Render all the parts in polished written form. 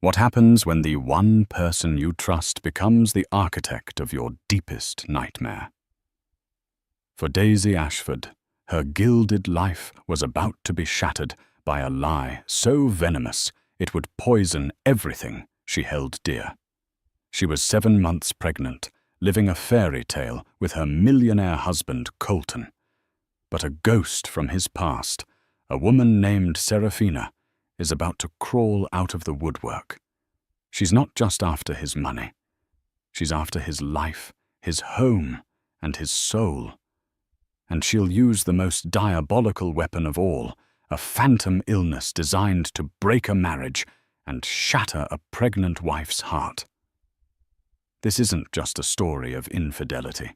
What happens when the one person you trust becomes the architect of your deepest nightmare? For Daisy Ashford, her gilded life was about to be shattered by a lie so venomous it would poison everything she held dear. She was 7 months pregnant, living a fairy tale with her millionaire husband Colton. But a ghost from his past, a woman named Serafina, is about to crawl out of the woodwork. She's not just after his money. She's after his life, his home, and his soul. And she'll use the most diabolical weapon of all, a phantom illness designed to break a marriage and shatter a pregnant wife's heart. This isn't just a story of infidelity.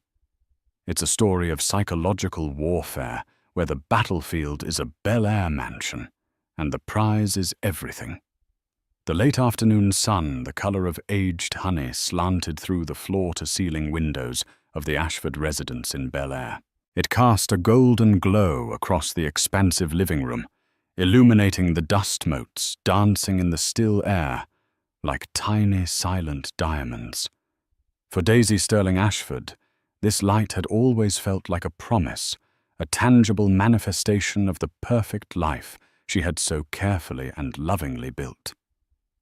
It's a story of psychological warfare where the battlefield is a Bel Air mansion and the prize is everything. The late afternoon sun, the color of aged honey, slanted through the floor-to-ceiling windows of the Ashford residence in Bel Air. It cast a golden glow across the expansive living room, illuminating the dust motes dancing in the still air like tiny, silent diamonds. For Daisy Sterling Ashford, this light had always felt like a promise, a tangible manifestation of the perfect life she had so carefully and lovingly built.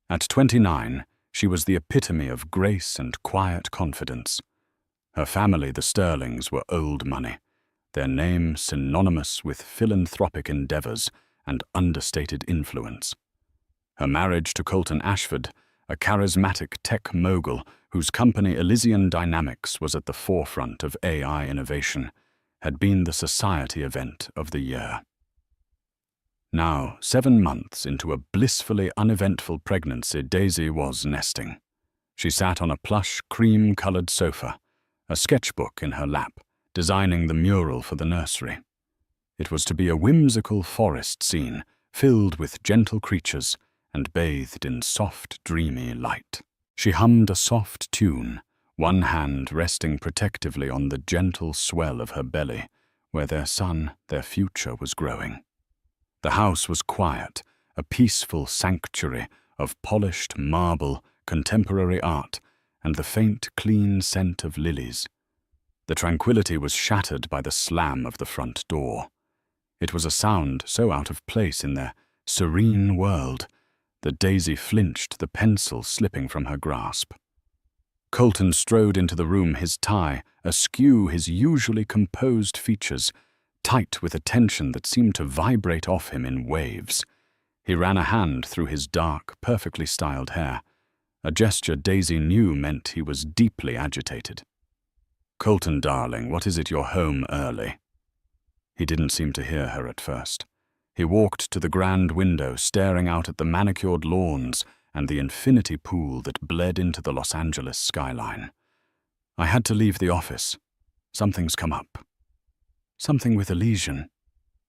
At 29, she was the epitome of grace and quiet confidence. Her family, the Sterlings, were old money, their name synonymous with philanthropic endeavors and understated influence. Her marriage to Colton Ashford, a charismatic tech mogul whose company Elysian Dynamics was at the forefront of AI innovation, had been the society event of the year. Now, 7 months into a blissfully uneventful pregnancy, Daisy was nesting. She sat on a plush, cream-colored sofa, a sketchbook in her lap, designing the mural for the nursery. It was to be a whimsical forest scene, filled with gentle creatures and bathed in soft, dreamy light. She hummed a soft tune, one hand resting protectively on the gentle swell of her belly, where their son, their future, was growing. The house was quiet, a peaceful sanctuary of polished marble, contemporary art, and the faint, clean scent of lilies. The tranquility was shattered by the slam of the front door. It was a sound so out of place in their serene world that Daisy flinched, the pencil slipping from her grasp. Colton strode into the room, his tie askew, his usually composed features tight with a tension that seemed to vibrate off him in waves. He ran a hand through his dark, perfectly styled hair, a gesture Daisy knew meant he was deeply agitated. "Colton, darling, what is it you're home early?" He didn't seem to hear her at first. He walked to the grand window, staring out at the manicured lawns and the infinity pool that bled into the Los Angeles skyline. "I had to leave the office. Something's come up." "Something with Elysian?"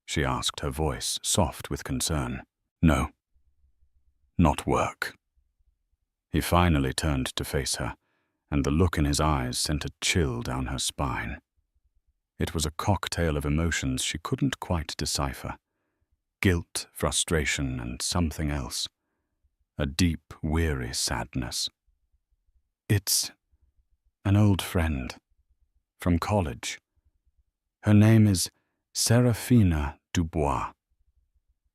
she asked, her voice soft with concern. "No. Not work." He finally turned to face her, and the look in his eyes sent a chill down her spine. It was a cocktail of emotions she couldn't quite decipher. Guilt, frustration, and something else. A deep, weary sadness. "It's an old friend. From college. Her name is Serafina Dubois."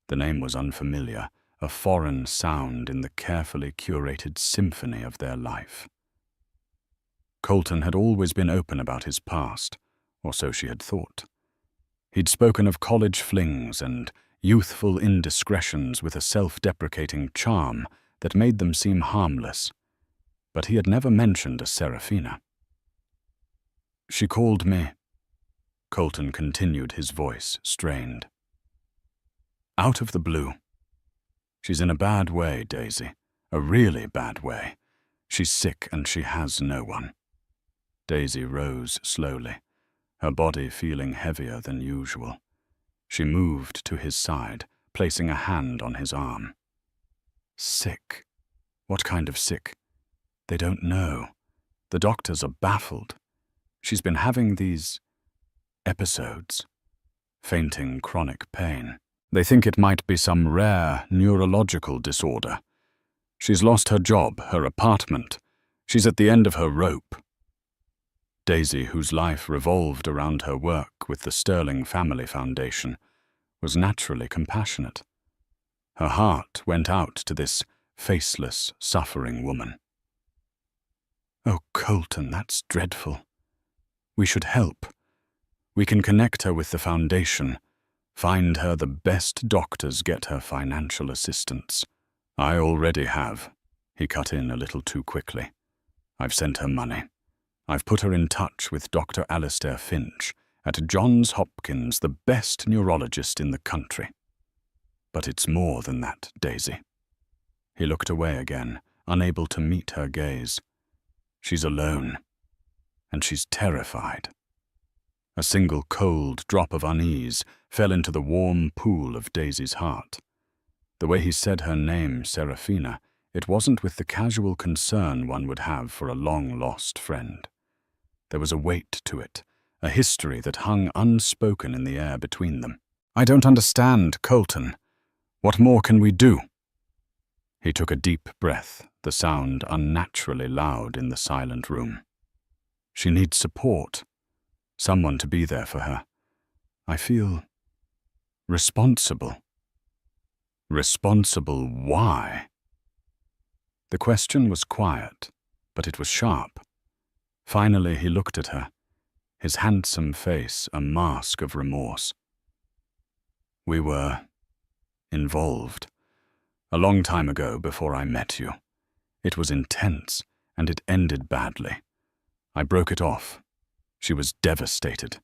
The name was unfamiliar, a foreign sound in the carefully curated symphony of their life. Colton had always been open about his past, or so she had thought. He'd spoken of college flings and youthful indiscretions with a self-deprecating charm that made them seem harmless, but he had never mentioned a Serafina. "She called me," Colton continued, his voice strained. "Out of the blue. She's in a bad way, Daisy, a really bad way. She's sick and she has no one." Daisy rose slowly, her body feeling heavier than usual. She moved to his side, placing a hand on his arm. "Sick? What kind of sick?" "They don't know. The doctors are baffled. She's been having these episodes, fainting chronic pain. They think it might be some rare neurological disorder. She's lost her job, her apartment. She's at the end of her rope. Daisy, whose life revolved around her work with the Sterling Family Foundation, was naturally compassionate. Her heart went out to this faceless, suffering woman. "Oh, Colton, that's dreadful. We should help. We can connect her with the foundation, find her the best doctors, get her financial assistance." "I already have," he cut in a little too quickly. "I've sent her money. I've put her in touch with Dr. Alistair Finch at Johns Hopkins, the best neurologist in the country. But it's more than that, Daisy." He looked away again, unable to meet her gaze. "She's alone, and she's terrified." A single cold drop of unease fell into the warm pool of Daisy's heart. The way he said her name, Serafina, it wasn't with the casual concern one would have for a long-lost friend. There was a weight to it, a history that hung unspoken in the air between them. "I don't understand, Colton. What more can we do?" He took a deep breath, the sound unnaturally loud in the silent room. "She needs support. Someone to be there for her. I feel responsible." "Responsible why?" The question was quiet, but it was sharp. Finally he looked at her, his handsome face a mask of remorse. "We were involved. A long time ago, before I met you. It was intense, and it ended badly. I broke it off. She was devastated.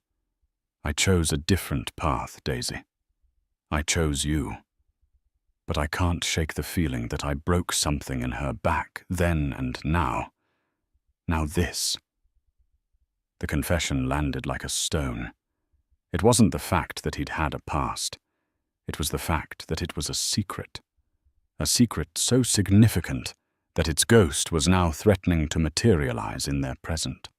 I chose a different path, Daisy. I chose you. But I can't shake the feeling that I broke something in her back then and now. Now this." The confession landed like a stone. It wasn't the fact that he'd had a past. It was the fact that it was a secret so significant that its ghost was now threatening to materialize in their present.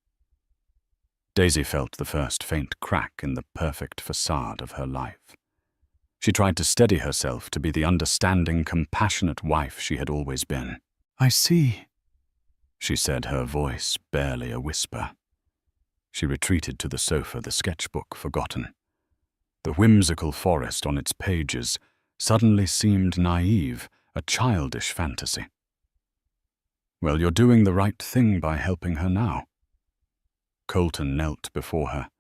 Daisy felt the first faint crack in the perfect facade of her life. She tried to steady herself to be the understanding, compassionate wife she had always been. "I see," she said, her voice barely a whisper. She retreated to the sofa, the sketchbook forgotten. The whimsical forest on its pages suddenly seemed naive, a childish fantasy. "Well, you're doing the right thing by helping her now." Colton knelt before her,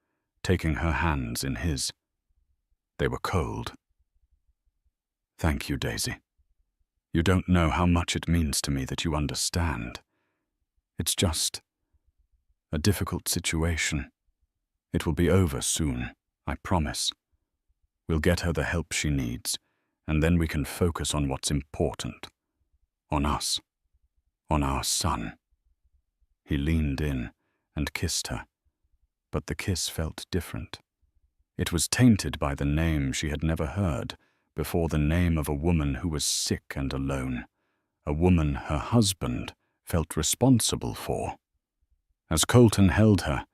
taking her hands in his. They were cold. "Thank you, Daisy. You don't know how much it means to me that you understand. It's just a difficult situation. It will be over soon, I promise. We'll get her the help she needs, and then we can focus on what's important. On us. On our son." He leaned in and kissed her, but the kiss felt different. It was tainted by the name she had never heard before, the name of a woman who was sick and alone, a woman her husband felt responsible for. As Colton held her,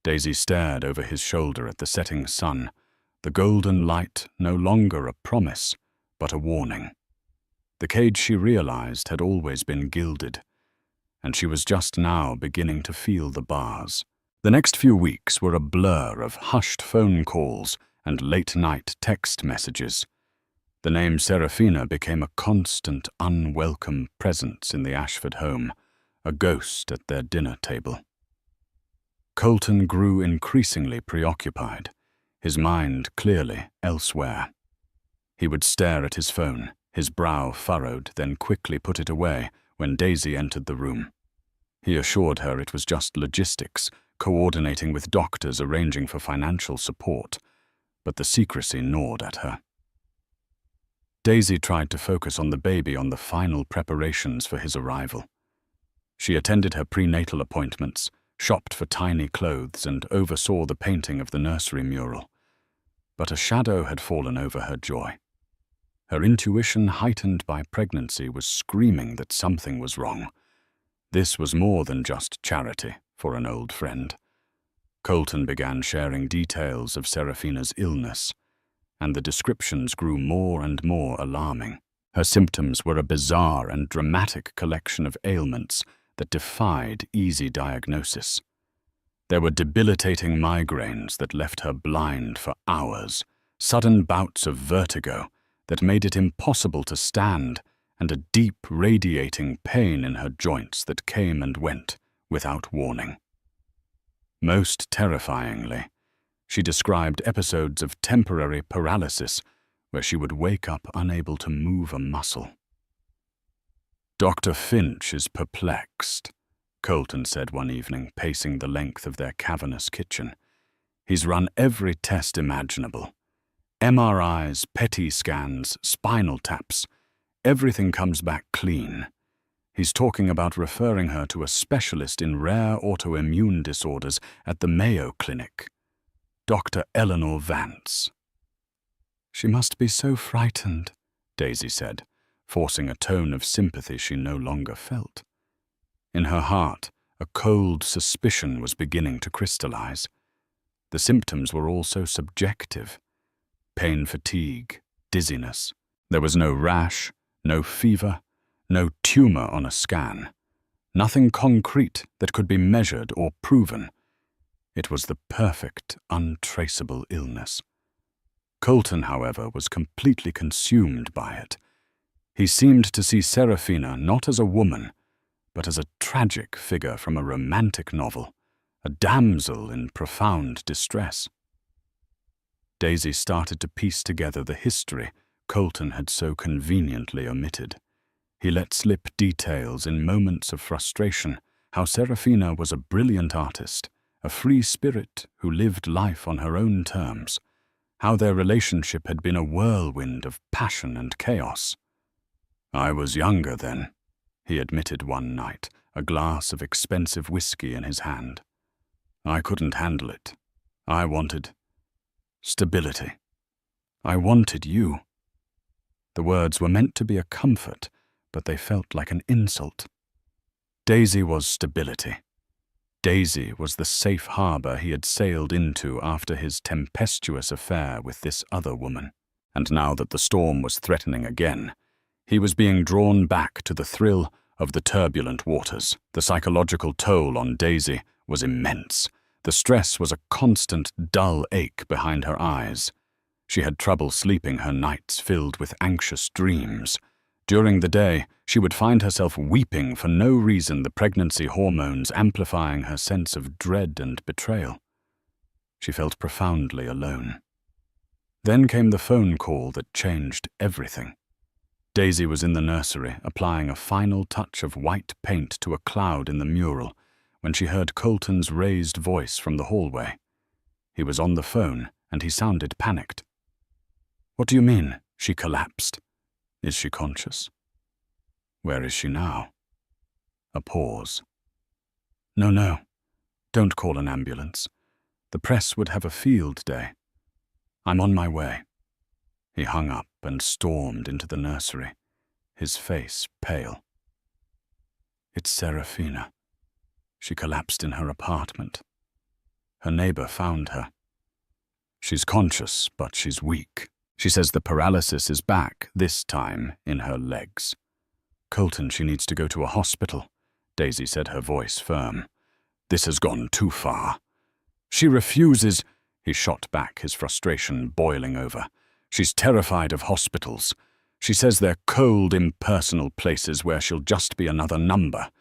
Daisy stared over his shoulder at the setting sun, the golden light no longer a promise, but a warning. The cage, she realized, had always been gilded, and she was just now beginning to feel the bars. The next few weeks were a blur of hushed phone calls and late-night text messages. The name Serafina became a constant, unwelcome presence in the Ashford home, a ghost at their dinner table. Colton grew increasingly preoccupied, his mind clearly elsewhere. He would stare at his phone, his brow furrowed, then quickly put it away when Daisy entered the room. He assured her it was just logistics, coordinating with doctors, arranging for financial support, but the secrecy gnawed at her. Daisy tried to focus on the baby, on the final preparations for his arrival. She attended her prenatal appointments, shopped for tiny clothes, and oversaw the painting of the nursery mural. But a shadow had fallen over her joy. Her intuition, heightened by pregnancy, was screaming that something was wrong. This was more than just charity for an old friend. Colton began sharing details of Serafina's illness, and the descriptions grew more and more alarming. Her symptoms were a bizarre and dramatic collection of ailments that defied easy diagnosis. There were debilitating migraines that left her blind for hours, sudden bouts of vertigo that made it impossible to stand, and a deep, radiating pain in her joints that came and went without warning. Most terrifyingly, she described episodes of temporary paralysis where she would wake up unable to move a muscle. "Dr. Finch is perplexed," Colton said one evening, pacing the length of their cavernous kitchen. "He's run every test imaginable. MRIs, PET scans, spinal taps. Everything comes back clean. He's talking about referring her to a specialist in rare autoimmune disorders at the Mayo Clinic, Dr. Eleanor Vance." "She must be so frightened," Daisy said, forcing a tone of sympathy she no longer felt. In her heart, a cold suspicion was beginning to crystallize. The symptoms were all so subjective. Pain, fatigue, dizziness. There was no rash, no fever, no tumor on a scan. Nothing concrete that could be measured or proven. It was the perfect, untraceable illness. Colton, however, was completely consumed by it. He seemed to see Serafina not as a woman, but as a tragic figure from a romantic novel, a damsel in profound distress. Daisy started to piece together the history Colton had so conveniently omitted. He let slip details in moments of frustration, how Serafina was a brilliant artist, a free spirit who lived life on her own terms, how their relationship had been a whirlwind of passion and chaos. "I was younger then," he admitted one night, a glass of expensive whiskey in his hand. "I couldn't handle it. I wanted stability. I wanted you." The words were meant to be a comfort, but they felt like an insult. Daisy was stability. Daisy was the safe harbor he had sailed into after his tempestuous affair with this other woman. And now that the storm was threatening again, he was being drawn back to the thrill of the turbulent waters. The psychological toll on Daisy was immense. The stress was a constant, dull ache behind her eyes. She had trouble sleeping, her nights filled with anxious dreams. During the day, she would find herself weeping for no reason, the pregnancy hormones amplifying her sense of dread and betrayal. She felt profoundly alone. Then came the phone call that changed everything. Daisy was in the nursery, applying a final touch of white paint to a cloud in the mural, when she heard Colton's raised voice from the hallway. He was on the phone, and he sounded panicked. "What do you mean?" She collapsed. "Is she conscious?" "Where is she now?" A pause. No, don't call an ambulance. The press would have a field day. I'm on my way." He hung up and stormed into the nursery, his face pale. "It's Serafina. She collapsed in her apartment. Her neighbor found her. She's conscious, but she's weak. She says the paralysis is back, this time in her legs." "Colton, she needs to go to a hospital," Daisy said, her voice firm. "This has gone too far." "She refuses," he shot back, his frustration boiling over. "She's terrified of hospitals. She says they're cold, impersonal places where she'll just be another number.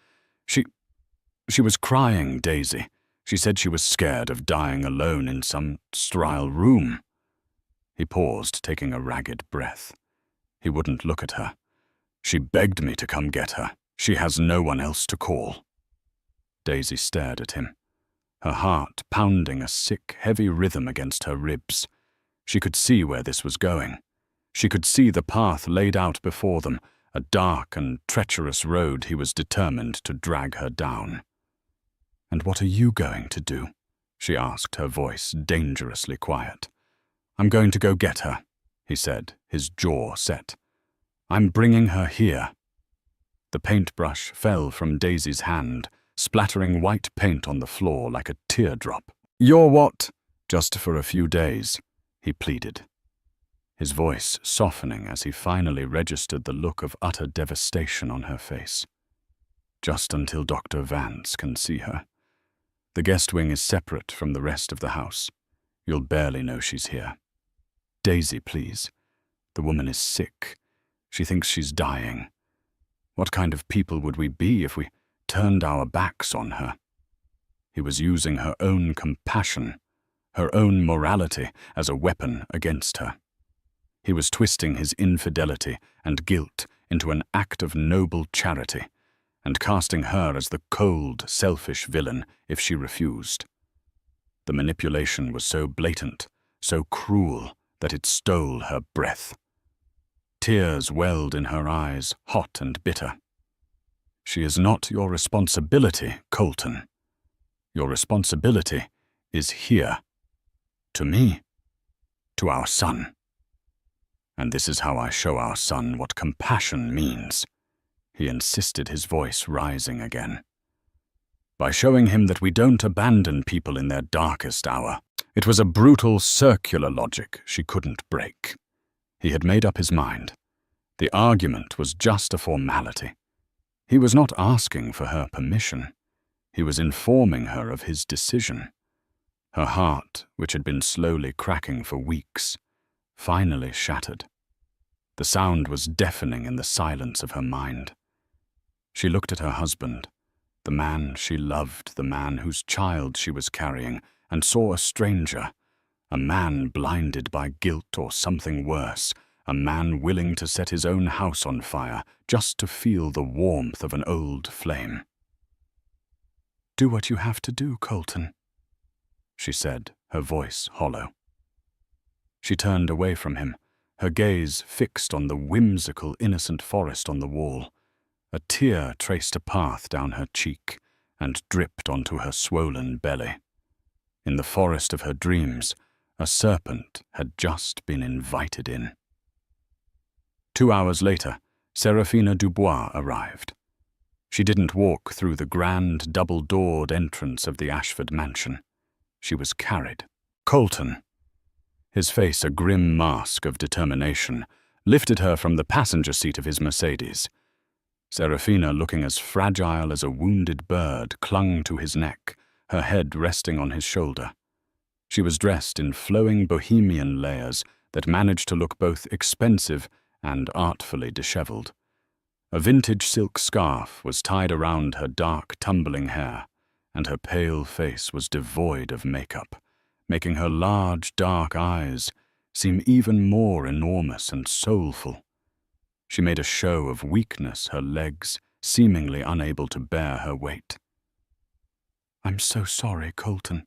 She was crying, Daisy. She said she was scared of dying alone in some sterile room." He paused, taking a ragged breath. He wouldn't look at her. "She begged me to come get her. She has no one else to call." Daisy stared at him, her heart pounding a sick, heavy rhythm against her ribs. She could see where this was going. She could see the path laid out before them, a dark and treacherous road he was determined to drag her down. "And what are you going to do?" she asked, her voice dangerously quiet. "I'm going to go get her," he said, his jaw set. "I'm bringing her here." The paintbrush fell from Daisy's hand, splattering white paint on the floor like a teardrop. "You're what?" "Just for a few days," he pleaded. his voice softening as he finally registered the look of utter devastation on her face. "Just until Dr. Vance can see her. The guest wing is separate from the rest of the house. You'll barely know she's here. Daisy, please. The woman is sick. She thinks she's dying. What kind of people would we be if we turned our backs on her?" He was using her own compassion, her own morality as a weapon against her. He was twisting his infidelity and guilt into an act of noble charity, and casting her as the cold, selfish villain if she refused. The manipulation was so blatant, so cruel, that it stole her breath. Tears welled in her eyes, hot and bitter. "She is not your responsibility, Colton. Your responsibility is here. To me. To our son. And this is how I show our son what compassion means," he insisted, his voice rising again. "By showing him that we don't abandon people in their darkest hour." It was a brutal, circular logic she couldn't break. He had made up his mind. The argument was just a formality. He was not asking for her permission. He was informing her of his decision. Her heart, which had been slowly cracking for weeks, finally shattered. The sound was deafening in the silence of her mind. She looked at her husband, the man she loved, the man whose child she was carrying, and saw a stranger, a man blinded by guilt or something worse, a man willing to set his own house on fire just to feel the warmth of an old flame. "Do what you have to do, Colton," she said, her voice hollow. She turned away from him, her gaze fixed on the whimsical, innocent forest on the wall. A tear traced a path down her cheek and dripped onto her swollen belly. In the forest of her dreams, a serpent had just been invited in. 2 hours later, Serafina Dubois arrived. She didn't walk through the grand, double-doored entrance of the Ashford mansion. She was carried. Colton, his face a grim mask of determination, lifted her from the passenger seat of his Mercedes. Serafina, looking as fragile as a wounded bird, clung to his neck, her head resting on his shoulder. She was dressed in flowing bohemian layers that managed to look both expensive and artfully disheveled. A vintage silk scarf was tied around her dark, tumbling hair, and her pale face was devoid of makeup, making her large, dark eyes seem even more enormous and soulful. She made a show of weakness, her legs seemingly unable to bear her weight. "I'm so sorry, Colton,"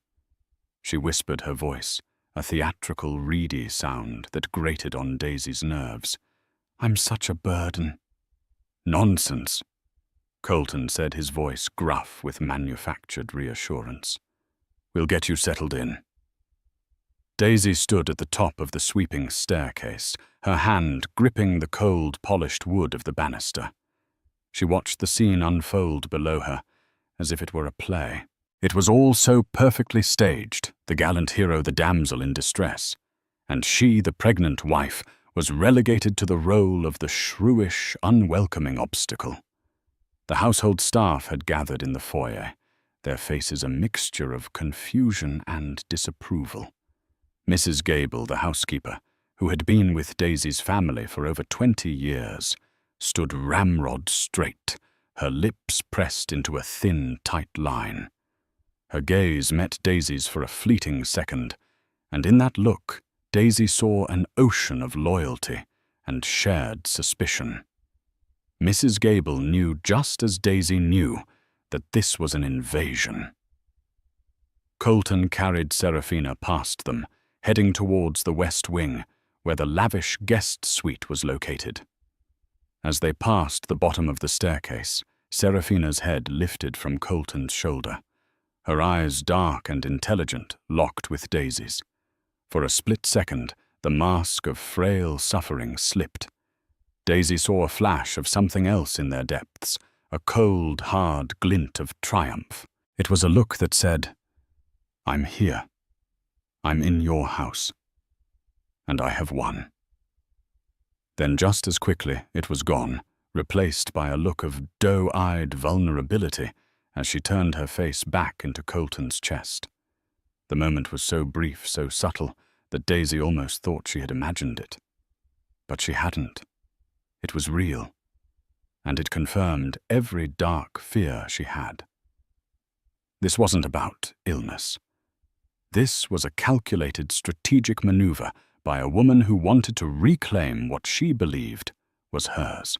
she whispered, her voice, a theatrical, reedy sound that grated on Daisy's nerves. "I'm such a burden." "Nonsense," Colton said, his voice gruff with manufactured reassurance. "We'll get you settled in." Daisy stood at the top of the sweeping staircase, her hand gripping the cold, polished wood of the banister. She watched the scene unfold below her, as if it were a play. It was all so perfectly staged, the gallant hero the damsel in distress, and she, the pregnant wife, was relegated to the role of the shrewish, unwelcoming obstacle. The household staff had gathered in the foyer, their faces a mixture of confusion and disapproval. Mrs. Gable, the housekeeper, who had been with Daisy's family for over 20 years, stood ramrod straight, her lips pressed into a thin, tight line. Her gaze met Daisy's for a fleeting second, and in that look, Daisy saw an ocean of loyalty and shared suspicion. Mrs. Gable knew just as Daisy knew that this was an invasion. Colton carried Serafina past them, heading towards the west wing, where the lavish guest suite was located. As they passed the bottom of the staircase, Serafina's head lifted from Colton's shoulder. Her eyes, dark and intelligent, locked with Daisy's. For a split second, the mask of frail suffering slipped. Daisy saw a flash of something else in their depths, a cold, hard glint of triumph. It was a look that said, "I'm here. I'm in your house. And I have won." Then just as quickly it was gone, replaced by a look of doe-eyed vulnerability as she turned her face back into Colton's chest. The moment was so brief, so subtle, that Daisy almost thought she had imagined it. But she hadn't. It was real, and it confirmed every dark fear she had. This wasn't about illness. This was a calculated strategic maneuver by a woman who wanted to reclaim what she believed was hers.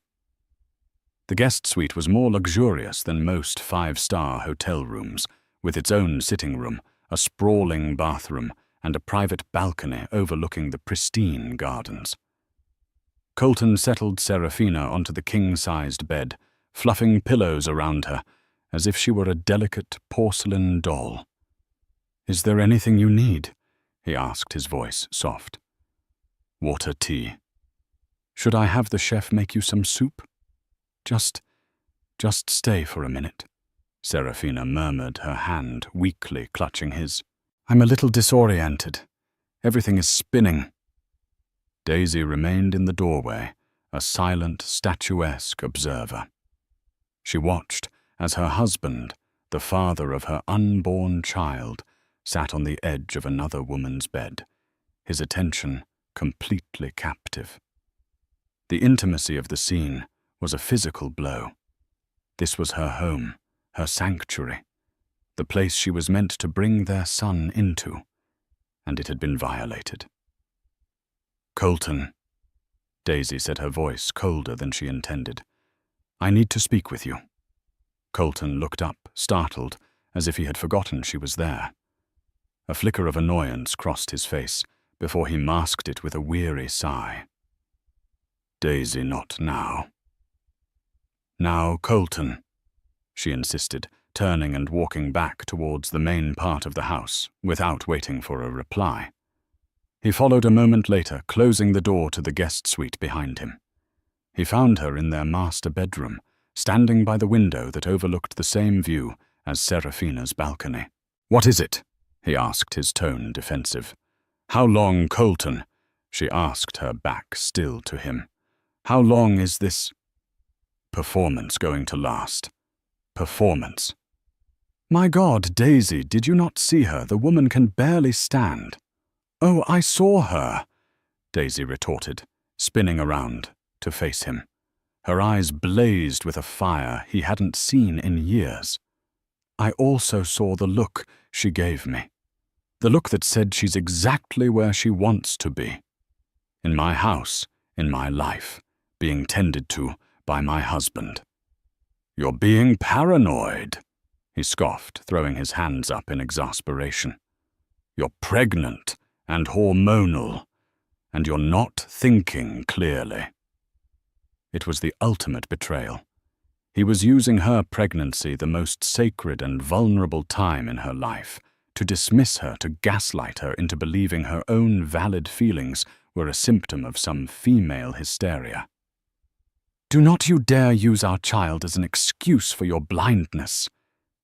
The guest suite was more luxurious than most five-star hotel rooms, with its own sitting room, a sprawling bathroom, and a private balcony overlooking the pristine gardens. Colton settled Serafina onto the king-sized bed, fluffing pillows around her, as if she were a delicate porcelain doll. "Is there anything you need?" he asked, his voice soft. "Water, tea. Should I have the chef make you some soup?" Just stay for a minute," Serafina murmured, her hand weakly clutching his. "I'm a little disoriented. Everything is spinning." Daisy remained in the doorway, a silent, statuesque observer. She watched as her husband, the father of her unborn child, sat on the edge of another woman's bed, his attention completely captive. The intimacy of the scene was a physical blow. This was her home, her sanctuary, the place she was meant to bring their son into, and it had been violated. "Colton," Daisy said, her voice colder than she intended. "I need to speak with you." Colton looked up, startled, as if he had forgotten she was there. A flicker of annoyance crossed his face before he masked it with a weary sigh. "Daisy, not now." "Now, Colton," she insisted, turning and walking back towards the main part of the house, without waiting for a reply. He followed a moment later, closing the door to the guest suite behind him. He found her in their master bedroom, standing by the window that overlooked the same view as Serafina's balcony. "What is it?" he asked, his tone defensive. "How long, Colton?" she asked, her back still to him. "How long is this performance going to last? Performance." "My God, Daisy, did you not see her? The woman can barely stand." "Oh, I saw her," Daisy retorted, spinning around to face him. Her eyes blazed with a fire he hadn't seen in years. "I also saw the look she gave me. The look that said she's exactly where she wants to be. In my house, in my life, being tended to by my husband." "You're being paranoid," he scoffed, throwing his hands up in exasperation. "You're pregnant and hormonal, and you're not thinking clearly." It was the ultimate betrayal. He was using her pregnancy, the most sacred and vulnerable time in her life, to dismiss her, to gaslight her into believing her own valid feelings were a symptom of some female hysteria. "Do not you dare use our child as an excuse for your blindness,"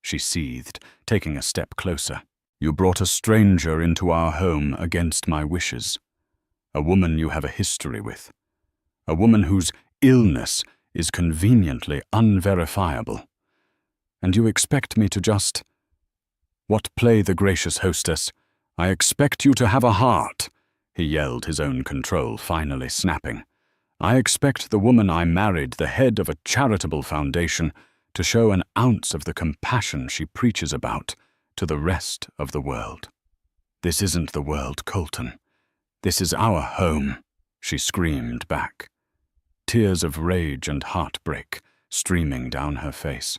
she seethed, taking a step closer. "You brought a stranger into our home against my wishes. A woman you have a history with. A woman whose illness is conveniently unverifiable. And you expect me to just... What play the gracious hostess? I expect you to have a heart," he yelled, his own control finally snapping. "I expect the woman I married, the head of a charitable foundation, to show an ounce of the compassion she preaches about to the rest of the world." "This isn't the world, Colton. This is our home," she screamed back, tears of rage and heartbreak streaming down her face.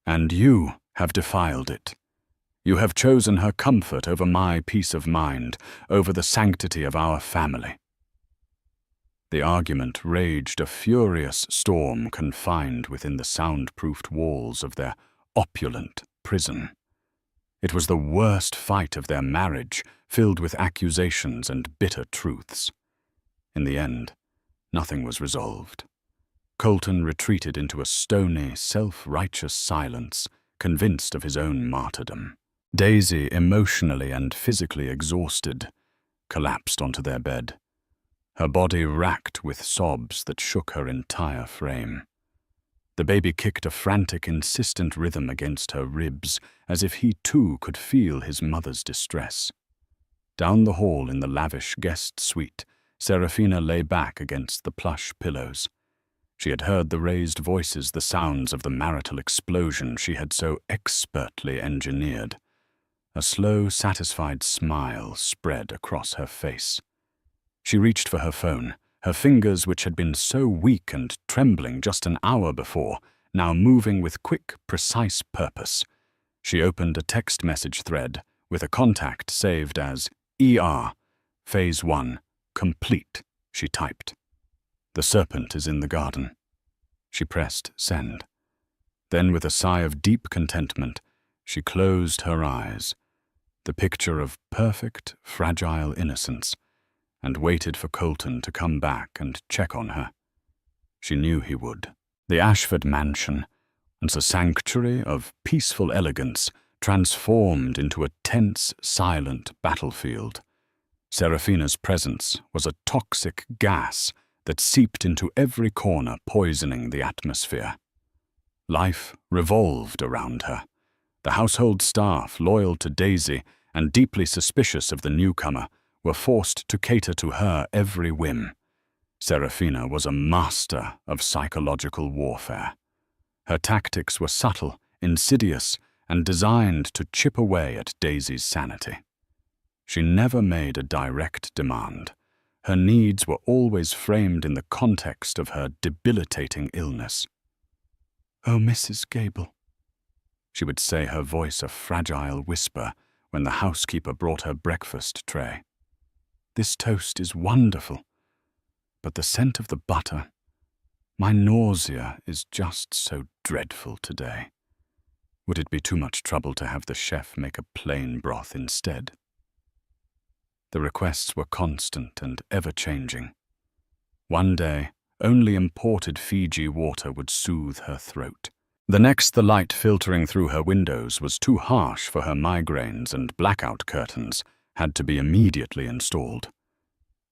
"And you have defiled it. You have chosen her comfort over my peace of mind, over the sanctity of our family." The argument raged, a furious storm confined within the soundproofed walls of their opulent prison. It was the worst fight of their marriage, filled with accusations and bitter truths. In the end, nothing was resolved. Colton retreated into a stony, self-righteous silence, convinced of his own martyrdom. Daisy, emotionally and physically exhausted, collapsed onto their bed. her body racked with sobs that shook her entire frame. The baby kicked a frantic, insistent rhythm against her ribs, as if he too could feel his mother's distress. Down the hall in the lavish guest suite, Serafina lay back against the plush pillows. She had heard the raised voices, the sounds of the marital explosion she had so expertly engineered. A slow, satisfied smile spread across her face. She reached for her phone, her fingers, which had been so weak and trembling just an hour before, now moving with quick, precise purpose. She opened a text message thread with a contact saved as ER, Phase 1, complete, she typed. The serpent is in the garden. She pressed send. Then, with a sigh of deep contentment, she closed her eyes, the picture of perfect, fragile innocence, and waited for Colton to come back and check on her. She knew he would. The Ashford mansion, once a sanctuary of peaceful elegance, transformed into a tense, silent battlefield. Serafina's presence was a toxic gas that seeped into every corner, poisoning the atmosphere. Life revolved around her. The household staff, loyal to Daisy and deeply suspicious of the newcomer, were forced to cater to her every whim. Serafina was a master of psychological warfare. Her tactics were subtle, insidious, and designed to chip away at Daisy's sanity. She never made a direct demand. Her needs were always framed in the context of her debilitating illness. "Oh, Mrs. Gable," she would say, her voice a fragile whisper, when the housekeeper brought her breakfast tray. "This toast is wonderful, but the scent of the butter, my nausea is just so dreadful today. Would it be too much trouble to have the chef make a plain broth instead?" The requests were constant and ever-changing. One day, only imported Fiji water would soothe her throat. The next, the light filtering through her windows was too harsh for her migraines, and blackout curtains had to be immediately installed.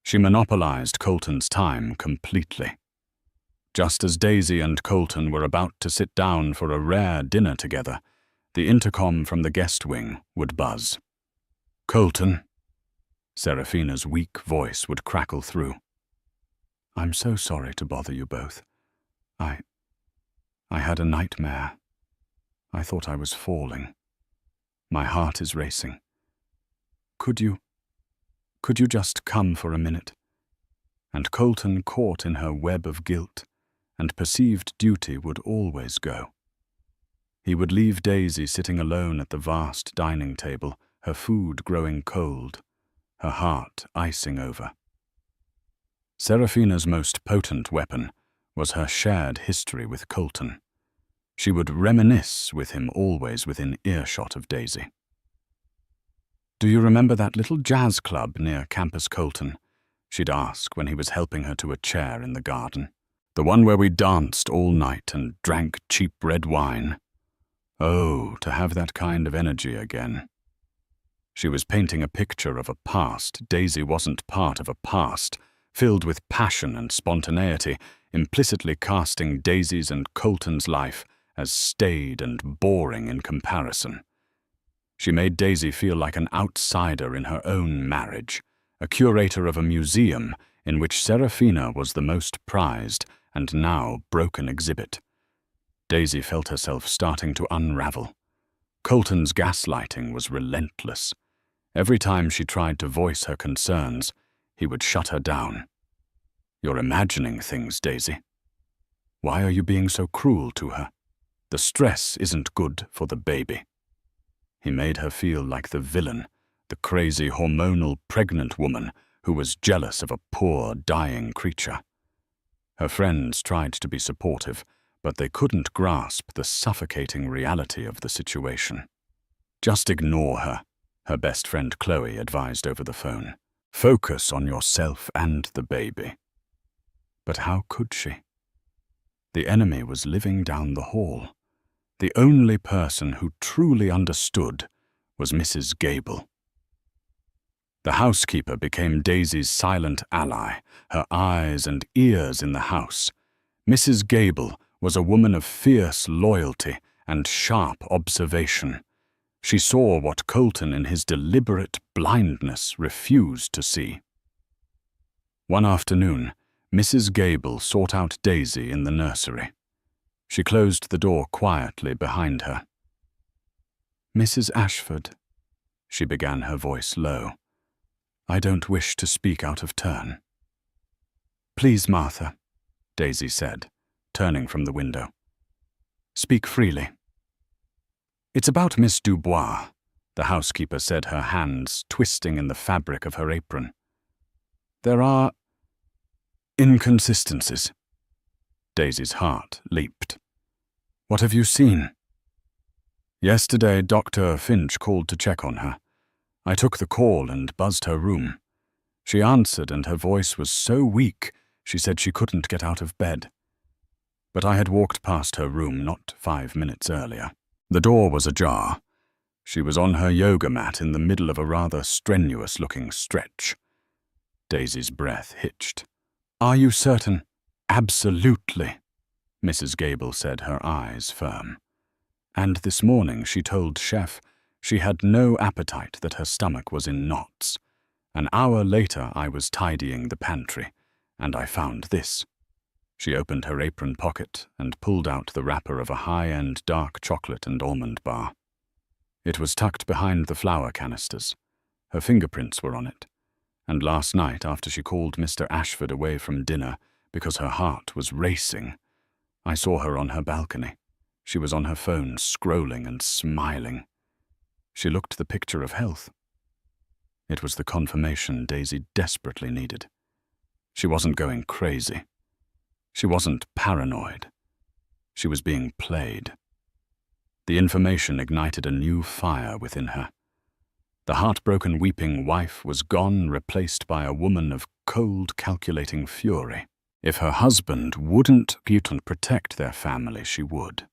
She monopolized Colton's time completely. Just as Daisy and Colton were about to sit down for a rare dinner together, the intercom from the guest wing would buzz. "Colton," Serafina's weak voice would crackle through. "I'm so sorry to bother you both. I had a nightmare. I thought I was falling. My heart is racing. Could you just come for a minute?" And Colton, caught in her web of guilt and perceived duty, would always go. He would leave Daisy sitting alone at the vast dining table, her food growing cold, her heart icing over. Serafina's most potent weapon was her shared history with Colton. She would reminisce with him, always within earshot of Daisy. "Do you remember that little jazz club near Campus Colton?" she'd ask when he was helping her to a chair in the garden. "The one where we danced all night and drank cheap red wine? Oh, to have that kind of energy again." She was painting a picture of a past. Daisy wasn't part of a past, filled with passion and spontaneity, implicitly casting Daisy's and Colton's life as staid and boring in comparison. She made Daisy feel like an outsider in her own marriage, a curator of a museum in which Serafina was the most prized and now broken exhibit. Daisy felt herself starting to unravel. Colton's gaslighting was relentless. Every time she tried to voice her concerns, he would shut her down. "You're imagining things, Daisy. Why are you being so cruel to her? The stress isn't good for the baby." He made her feel like the villain, the crazy hormonal pregnant woman who was jealous of a poor, dying creature. Her friends tried to be supportive, but they couldn't grasp the suffocating reality of the situation. "Just ignore her," her best friend Chloe advised over the phone. "Focus on yourself and the baby." But how could she? The enemy was living down the hall. The only person who truly understood was Mrs. Gable. The housekeeper became Daisy's silent ally, her eyes and ears in the house. Mrs. Gable was a woman of fierce loyalty and sharp observation. She saw what Colton in his deliberate blindness refused to see. One afternoon, Mrs. Gable sought out Daisy in the nursery. She closed the door quietly behind her. "Mrs. Ashford," she began, her voice low, "I don't wish to speak out of turn." "Please, Martha," Daisy said, turning from the window. "Speak freely." "It's about Miss Dubois," the housekeeper said, her hands twisting in the fabric of her apron. "There are inconsistencies." Daisy's heart leaped. "What have you seen?" "Yesterday, Dr. Finch called to check on her. I took the call and buzzed her room. She answered, and her voice was so weak she said she couldn't get out of bed. But I had walked past her room not 5 minutes earlier. The door was ajar. She was on her yoga mat in the middle of a rather strenuous-looking stretch." Daisy's breath hitched. "Are you certain?" "Absolutely," Mrs. Gable said, her eyes firm. "And this morning she told Chef she had no appetite, that her stomach was in knots. An hour later I was tidying the pantry, and I found this." She opened her apron pocket and pulled out the wrapper of a high-end dark chocolate and almond bar. It was tucked behind the flour canisters. Her fingerprints were on it. And last night, after she called Mr. Ashford away from dinner because her heart was racing, I saw her on her balcony. She was on her phone, scrolling and smiling. She looked the picture of health. It was the confirmation Daisy desperately needed. She wasn't going crazy. She wasn't paranoid. She was being played. The information ignited a new fire within her. The heartbroken, weeping wife was gone, replaced by a woman of cold, calculating fury. If her husband wouldn't protect their family, she would.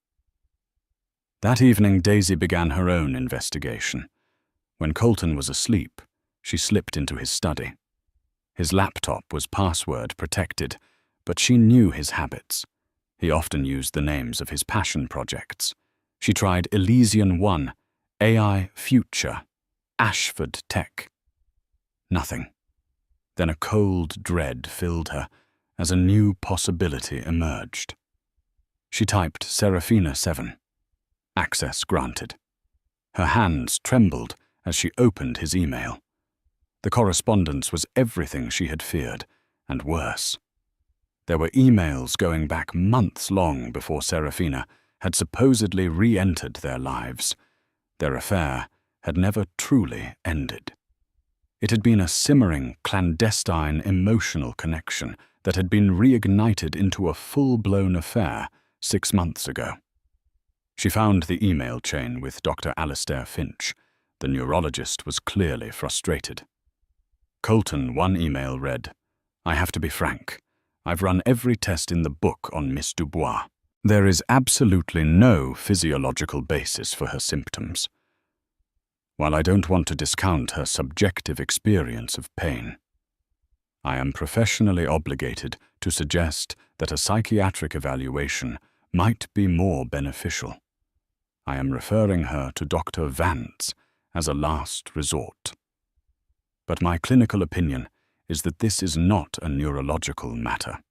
That evening, Daisy began her own investigation. When Colton was asleep, she slipped into his study. His laptop was password protected, but she knew his habits. He often used the names of his passion projects. She tried Elysian 1, AI Future, Ashford Tech. Nothing. Then a cold dread filled her as a new possibility emerged. She typed Serafina 7. Access granted. Her hands trembled as she opened his email. The correspondence was everything she had feared, and worse. There were emails going back months long before Serafina had supposedly re-entered their lives. Their affair had never truly ended. It had been a simmering, clandestine emotional connection that had been reignited into a full-blown affair 6 months ago. She found the email chain with Dr. Alistair Finch. The neurologist was clearly frustrated. Colton, one email read, "I have to be frank. I've run every test in the book on Miss Dubois. There is absolutely no physiological basis for her symptoms. While I don't want to discount her subjective experience of pain, I am professionally obligated to suggest that a psychiatric evaluation might be more beneficial. I am referring her to Dr. Vance as a last resort. But my clinical opinion is that this is not a neurological matter."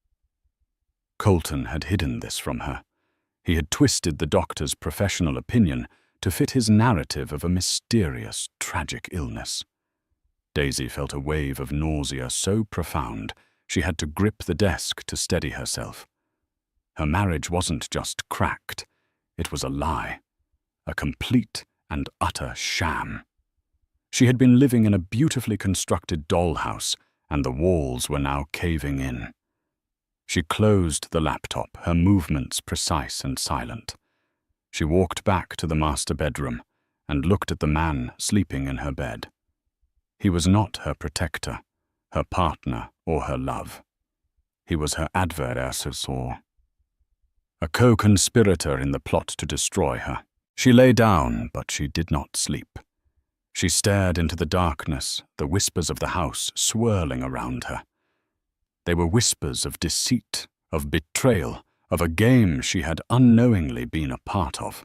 Colton had hidden this from her. He had twisted the doctor's professional opinion to fit his narrative of a mysterious, tragic illness. Daisy felt a wave of nausea so profound she had to grip the desk to steady herself. Her marriage wasn't just cracked, it was a lie, a complete and utter sham. She had been living in a beautifully constructed dollhouse, and the walls were now caving in. She closed the laptop, her movements precise and silent. She walked back to the master bedroom and looked at the man sleeping in her bed. He was not her protector, her partner, or her love. He was her adversary, a co-conspirator in the plot to destroy her. She lay down, but she did not sleep. She stared into the darkness, the whispers of the house swirling around her. They were whispers of deceit, of betrayal, of a game she had unknowingly been a part of.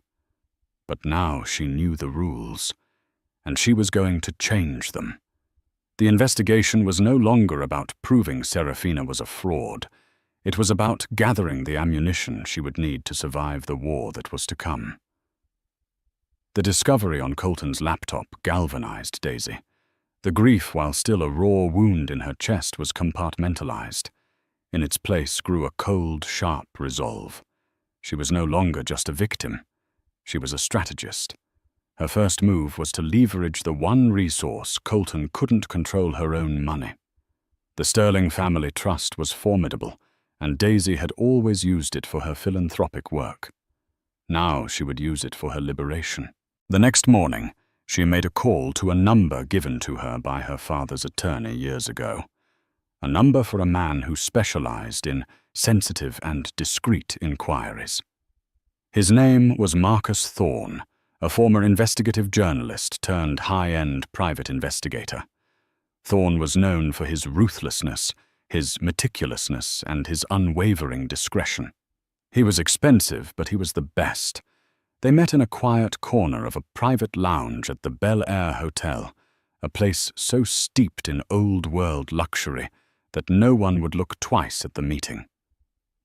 But now she knew the rules, and she was going to change them. The investigation was no longer about proving Serafina was a fraud. It was about gathering the ammunition she would need to survive the war that was to come. The discovery on Colton's laptop galvanized Daisy. The grief, while still a raw wound in her chest, was compartmentalized. In its place grew a cold, sharp resolve. She was no longer just a victim. She was a strategist. Her first move was to leverage the one resource Colton couldn't control: her own money. The Sterling family trust was formidable, and Daisy had always used it for her philanthropic work. Now she would use it for her liberation. The next morning, she made a call to a number given to her by her father's attorney years ago. A number for a man who specialized in sensitive and discreet inquiries. His name was Marcus Thorne, a former investigative journalist turned high-end private investigator. Thorne was known for his ruthlessness, his meticulousness, and his unwavering discretion. He was expensive, but he was the best. They met in a quiet corner of a private lounge at the Bel Air Hotel, a place so steeped in old-world luxury that no one would look twice at the meeting.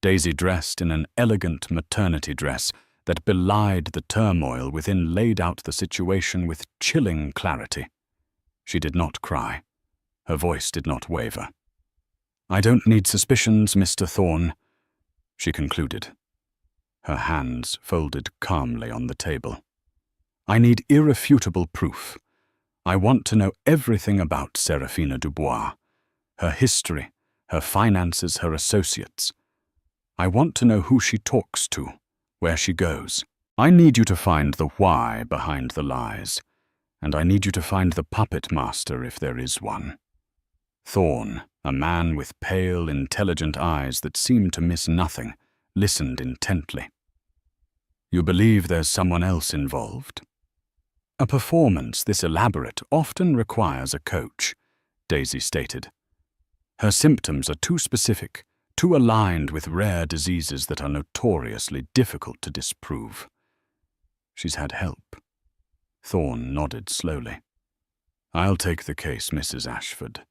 Daisy, dressed in an elegant maternity dress that belied the turmoil within, laid out the situation with chilling clarity. She did not cry. Her voice did not waver. "I don't need suspicions, Mr. Thorne," she concluded. Her hands folded calmly on the table. "I need irrefutable proof. I want to know everything about Serafina Dubois, her history, her finances, her associates. I want to know who she talks to, where she goes. I need you to find the why behind the lies, and I need you to find the puppet master if there is one." Thorne, a man with pale, intelligent eyes that seemed to miss nothing, listened intently. "You believe there's someone else involved?" "A performance this elaborate often requires a coach," Daisy stated. "Her symptoms are too specific, too aligned with rare diseases that are notoriously difficult to disprove." "She's had help." Thorne nodded slowly. "I'll take the case, Mrs. Ashford.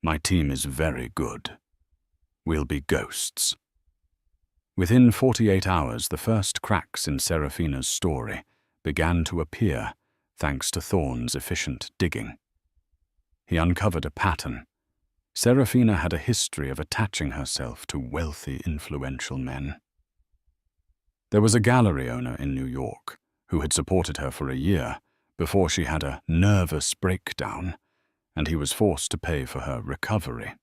My team is very good. We'll be ghosts." Within 48 hours, the first cracks in Serafina's story began to appear, thanks to Thorne's efficient digging. He uncovered a pattern. Serafina had a history of attaching herself to wealthy, influential men. There was a gallery owner in New York who had supported her for a year before she had a nervous breakdown, and he was forced to pay for her recovery.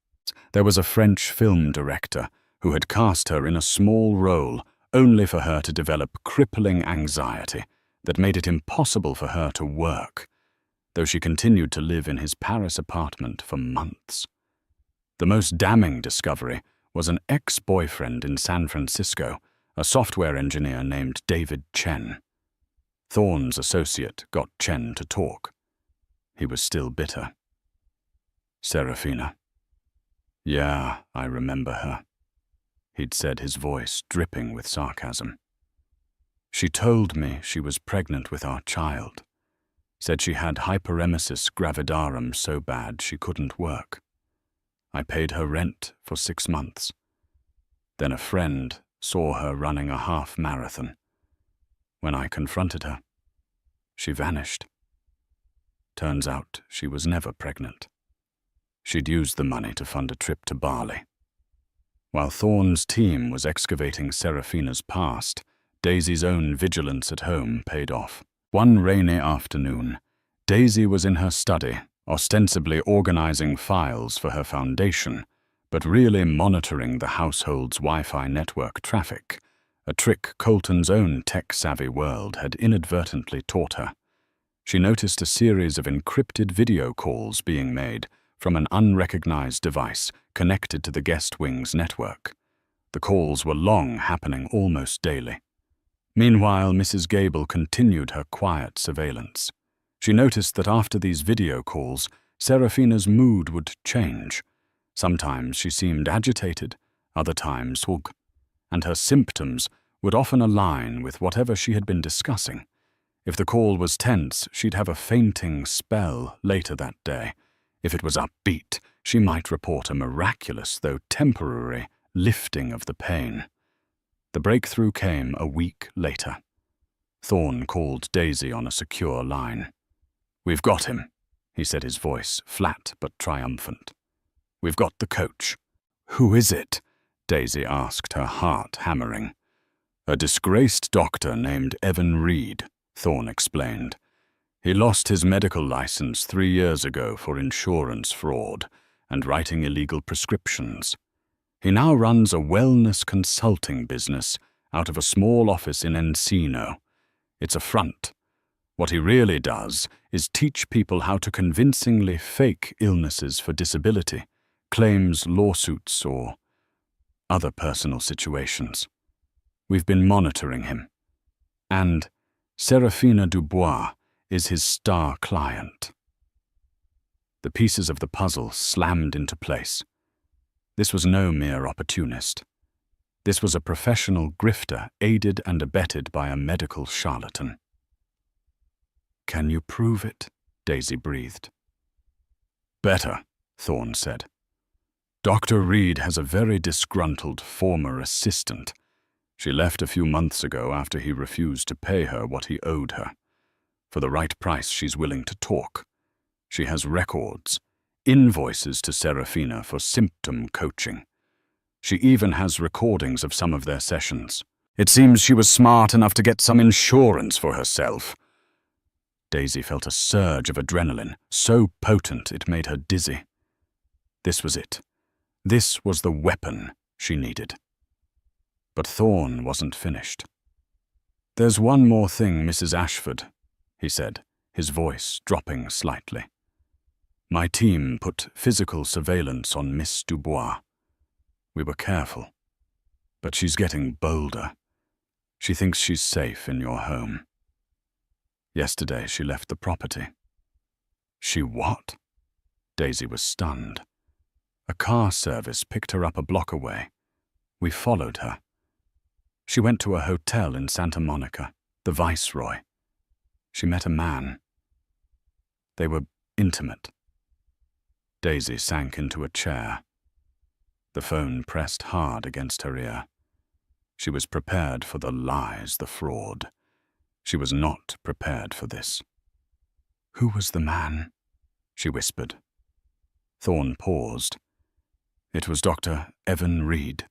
There was a French film director who had cast her in a small role only for her to develop crippling anxiety that made it impossible for her to work, though she continued to live in his Paris apartment for months. The most damning discovery was an ex-boyfriend in San Francisco, a software engineer named David Chen. Thorne's associate got Chen to talk. He was still bitter. "Serafina." "Yeah, I remember her," he'd said, his voice dripping with sarcasm. "She told me she was pregnant with our child. Said she had hyperemesis gravidarum so bad she couldn't work. I paid her rent for 6 months. Then a friend saw her running a half marathon. When I confronted her, she vanished. Turns out she was never pregnant. She'd used the money to fund a trip to Bali." While Thorne's team was excavating Serafina's past, Daisy's own vigilance at home paid off. One rainy afternoon, Daisy was in her study, ostensibly organizing files for her foundation, but really monitoring the household's Wi-Fi network traffic, a trick Colton's own tech-savvy world had inadvertently taught her. She noticed a series of encrypted video calls being made from an unrecognized device connected to the guest wing's network. The calls were long, happening almost daily. Meanwhile, Mrs. Gable continued her quiet surveillance. She noticed that after these video calls, Serafina's mood would change. Sometimes she seemed agitated, other times sulk, and her symptoms would often align with whatever she had been discussing. If the call was tense, she'd have a fainting spell later that day. If it was upbeat, she might report a miraculous, though temporary, lifting of the pain. The breakthrough came a week later. Thorne called Daisy on a secure line. "We've got him," he said, his voice flat but triumphant. "We've got the coach." "Who is it?" Daisy asked, her heart hammering. "A disgraced doctor named Evan Reed," Thorne explained. "He lost his medical license 3 years ago for insurance fraud and writing illegal prescriptions. He now runs a wellness consulting business out of a small office in Encino. It's a front. What he really does is teach people how to convincingly fake illnesses for disability, claims, lawsuits, or other personal situations. We've been monitoring him. And Serafina Dubois is his star client." The pieces of the puzzle slammed into place. This was no mere opportunist. This was a professional grifter aided and abetted by a medical charlatan. "Can you prove it?" Daisy breathed. "Better," Thorne said. "Dr. Reed has a very disgruntled former assistant. She left a few months ago after he refused to pay her what he owed her. For the right price, she's willing to talk. She has records, invoices to Serafina for symptom coaching. She even has recordings of some of their sessions. It seems she was smart enough to get some insurance for herself." Daisy felt a surge of adrenaline, so potent it made her dizzy. This was it. This was the weapon she needed. But Thorne wasn't finished. "There's one more thing, Mrs. Ashford," he said, his voice dropping slightly. "My team put physical surveillance on Miss Dubois. We were careful. But she's getting bolder. She thinks she's safe in your home. Yesterday she left the property." "She what?" Daisy was stunned. "A car service picked her up a block away. We followed her. She went to a hotel in Santa Monica, the Viceroy. She met a man. They were intimate." Daisy sank into a chair. The phone pressed hard against her ear. She was prepared for the lies, the fraud. She was not prepared for this. "Who was the man?" she whispered. Thorne paused. It was Dr. Evan Reed.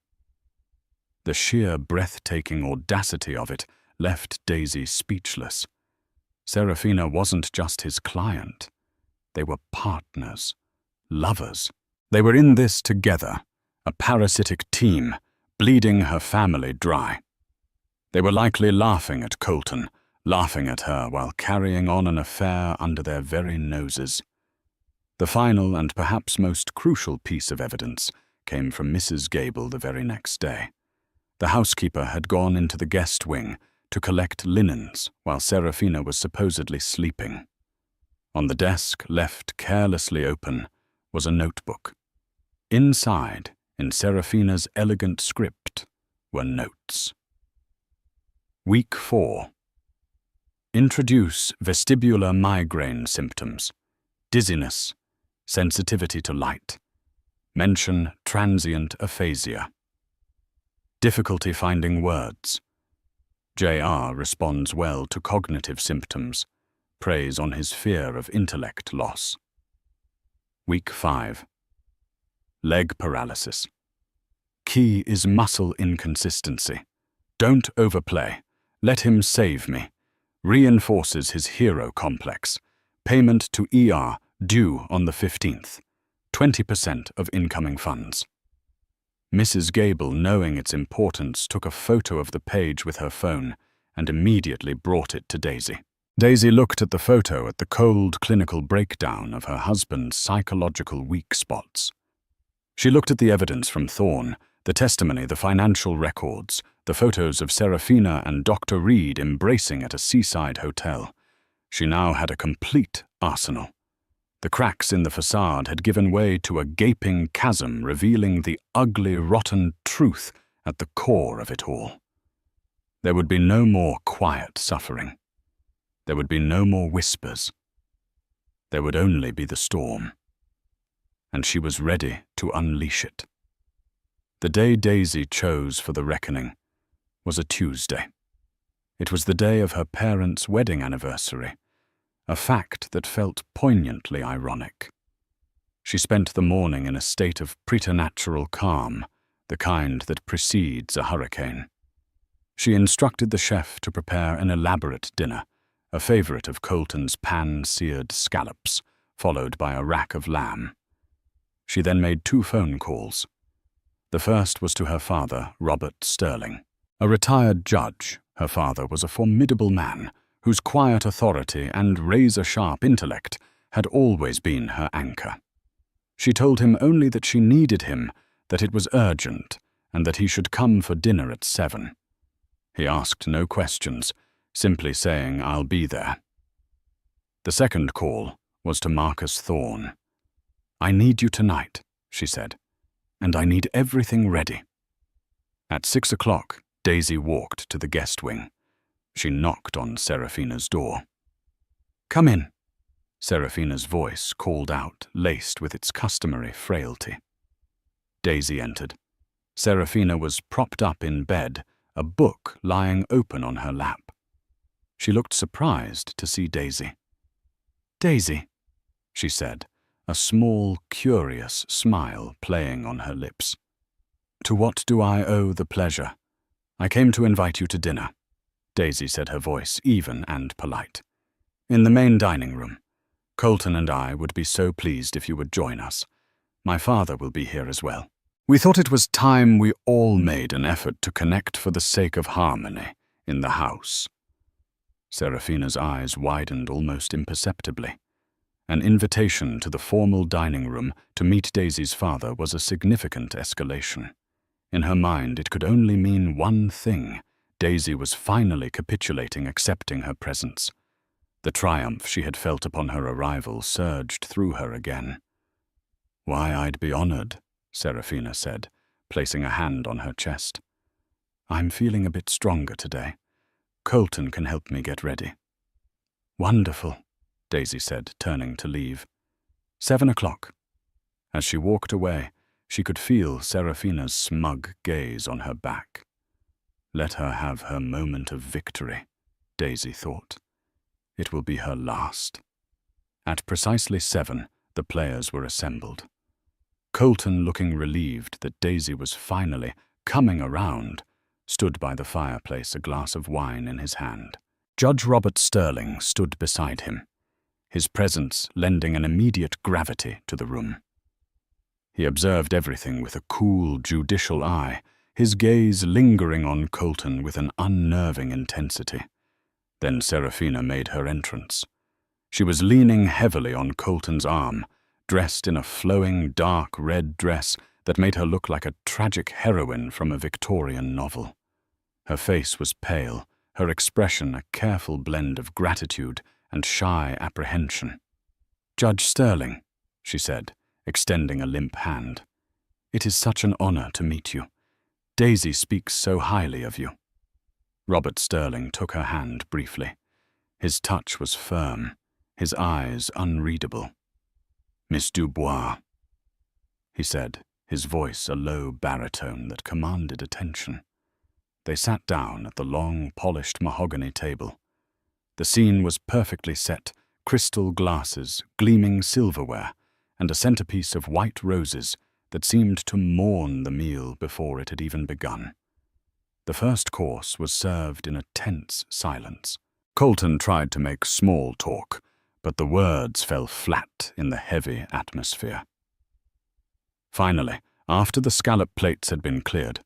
The sheer breathtaking audacity of it left Daisy speechless. Serafina wasn't just his client. They were partners, lovers. They were in this together, a parasitic team, bleeding her family dry. They were likely laughing at Colton, laughing at her while carrying on an affair under their very noses. The final and perhaps most crucial piece of evidence came from Mrs. Gable the very next day. The housekeeper had gone into the guest wing to collect linens while Serafina was supposedly sleeping. On the desk, left carelessly open, was a notebook. Inside, in Serafina's elegant script, were notes. Week 4. Introduce vestibular migraine symptoms, dizziness, sensitivity to light. Mention transient aphasia. Difficulty finding words. JR responds well to cognitive symptoms, preys on his fear of intellect loss. Week 5. Leg paralysis. Key is muscle inconsistency. Don't overplay. Let him save me. Reinforces his hero complex. Payment to ER due on the 15th. 20% of incoming funds. Mrs. Gable, knowing its importance, took a photo of the page with her phone and immediately brought it to Daisy. Daisy looked at the photo at the cold clinical breakdown of her husband's psychological weak spots. She looked at the evidence from Thorne, the testimony, the financial records, the photos of Serafina and Dr. Reed embracing at a seaside hotel. She now had a complete arsenal. The cracks in the facade had given way to a gaping chasm revealing the ugly, rotten truth at the core of it all. There would be no more quiet suffering. There would be no more whispers. There would only be the storm. And she was ready to unleash it. The day Daisy chose for the reckoning was a Tuesday. It was the day of her parents' wedding anniversary, a fact that felt poignantly ironic. She spent the morning in a state of preternatural calm, the kind that precedes a hurricane. She instructed the chef to prepare an elaborate dinner, a favorite of Colton's pan-seared scallops, followed by a rack of lamb. She then made 2 phone calls. The first was to her father, Robert Sterling. A retired judge, her father was a formidable man whose quiet authority and razor-sharp intellect had always been her anchor. She told him only that she needed him, that it was urgent, and that he should come for dinner at 7. He asked no questions, simply saying, "I'll be there." The second call was to Marcus Thorne. "I need you tonight," she said, "and I need everything ready." At 6 o'clock, Daisy walked to the guest wing. She knocked on Seraphina's door. "Come in," Seraphina's voice called out, laced with its customary frailty. Daisy entered. Seraphina was propped up in bed, a book lying open on her lap. She looked surprised to see Daisy. "Daisy," she said, a small, curious smile playing on her lips. "To what do I owe the pleasure? I came to invite you to dinner," Daisy said, her voice even and polite. "In the main dining room. Colton and I would be so pleased if you would join us. My father will be here as well. We thought it was time we all made an effort to connect for the sake of harmony in the house." Seraphina's eyes widened almost imperceptibly. An invitation to the formal dining room to meet Daisy's father was a significant escalation. In her mind, it could only mean one thing. Daisy was finally capitulating, accepting her presence. The triumph she had felt upon her arrival surged through her again. "Why, I'd be honored," Seraphina said, placing a hand on her chest. "I'm feeling a bit stronger today. Colton can help me get ready." "Wonderful," Daisy said, turning to leave. 7 o'clock. As she walked away, she could feel Seraphina's smug gaze on her back. Let her have her moment of victory, Daisy thought. It will be her last. At precisely 7, the players were assembled. Colton, looking relieved that Daisy was finally coming around, stood by the fireplace, a glass of wine in his hand. Judge Robert Sterling stood beside him, his presence lending an immediate gravity to the room. He observed everything with a cool, judicial eye, his gaze lingering on Colton with an unnerving intensity. Then Seraphina made her entrance. She was leaning heavily on Colton's arm, dressed in a flowing, dark red dress that made her look like a tragic heroine from a Victorian novel. Her face was pale, her expression a careful blend of gratitude and shy apprehension. "Judge Sterling," she said, extending a limp hand. "It is such an honor to meet you. Daisy speaks so highly of you." Robert Sterling took her hand briefly. His touch was firm, his eyes unreadable. "Miss Dubois," he said, his voice a low baritone that commanded attention. They sat down at the long, polished mahogany table. The scene was perfectly set, crystal glasses, gleaming silverware, and a centerpiece of white roses that seemed to mourn the meal before it had even begun. The first course was served in a tense silence. Colton tried to make small talk, but the words fell flat in the heavy atmosphere. Finally, after the scallop plates had been cleared,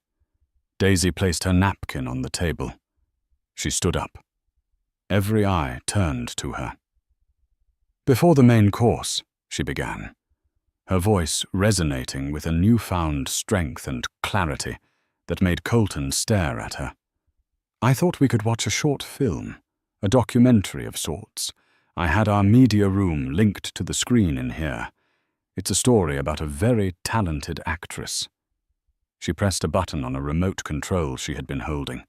Daisy placed her napkin on the table. She stood up. Every eye turned to her. "Before the main course," she began, her voice resonating with a newfound strength and clarity that made Colton stare at her. "I thought we could watch a short film, a documentary of sorts, I had our media room linked to the screen in here. It's a story about a very talented actress." She pressed a button on a remote control she had been holding.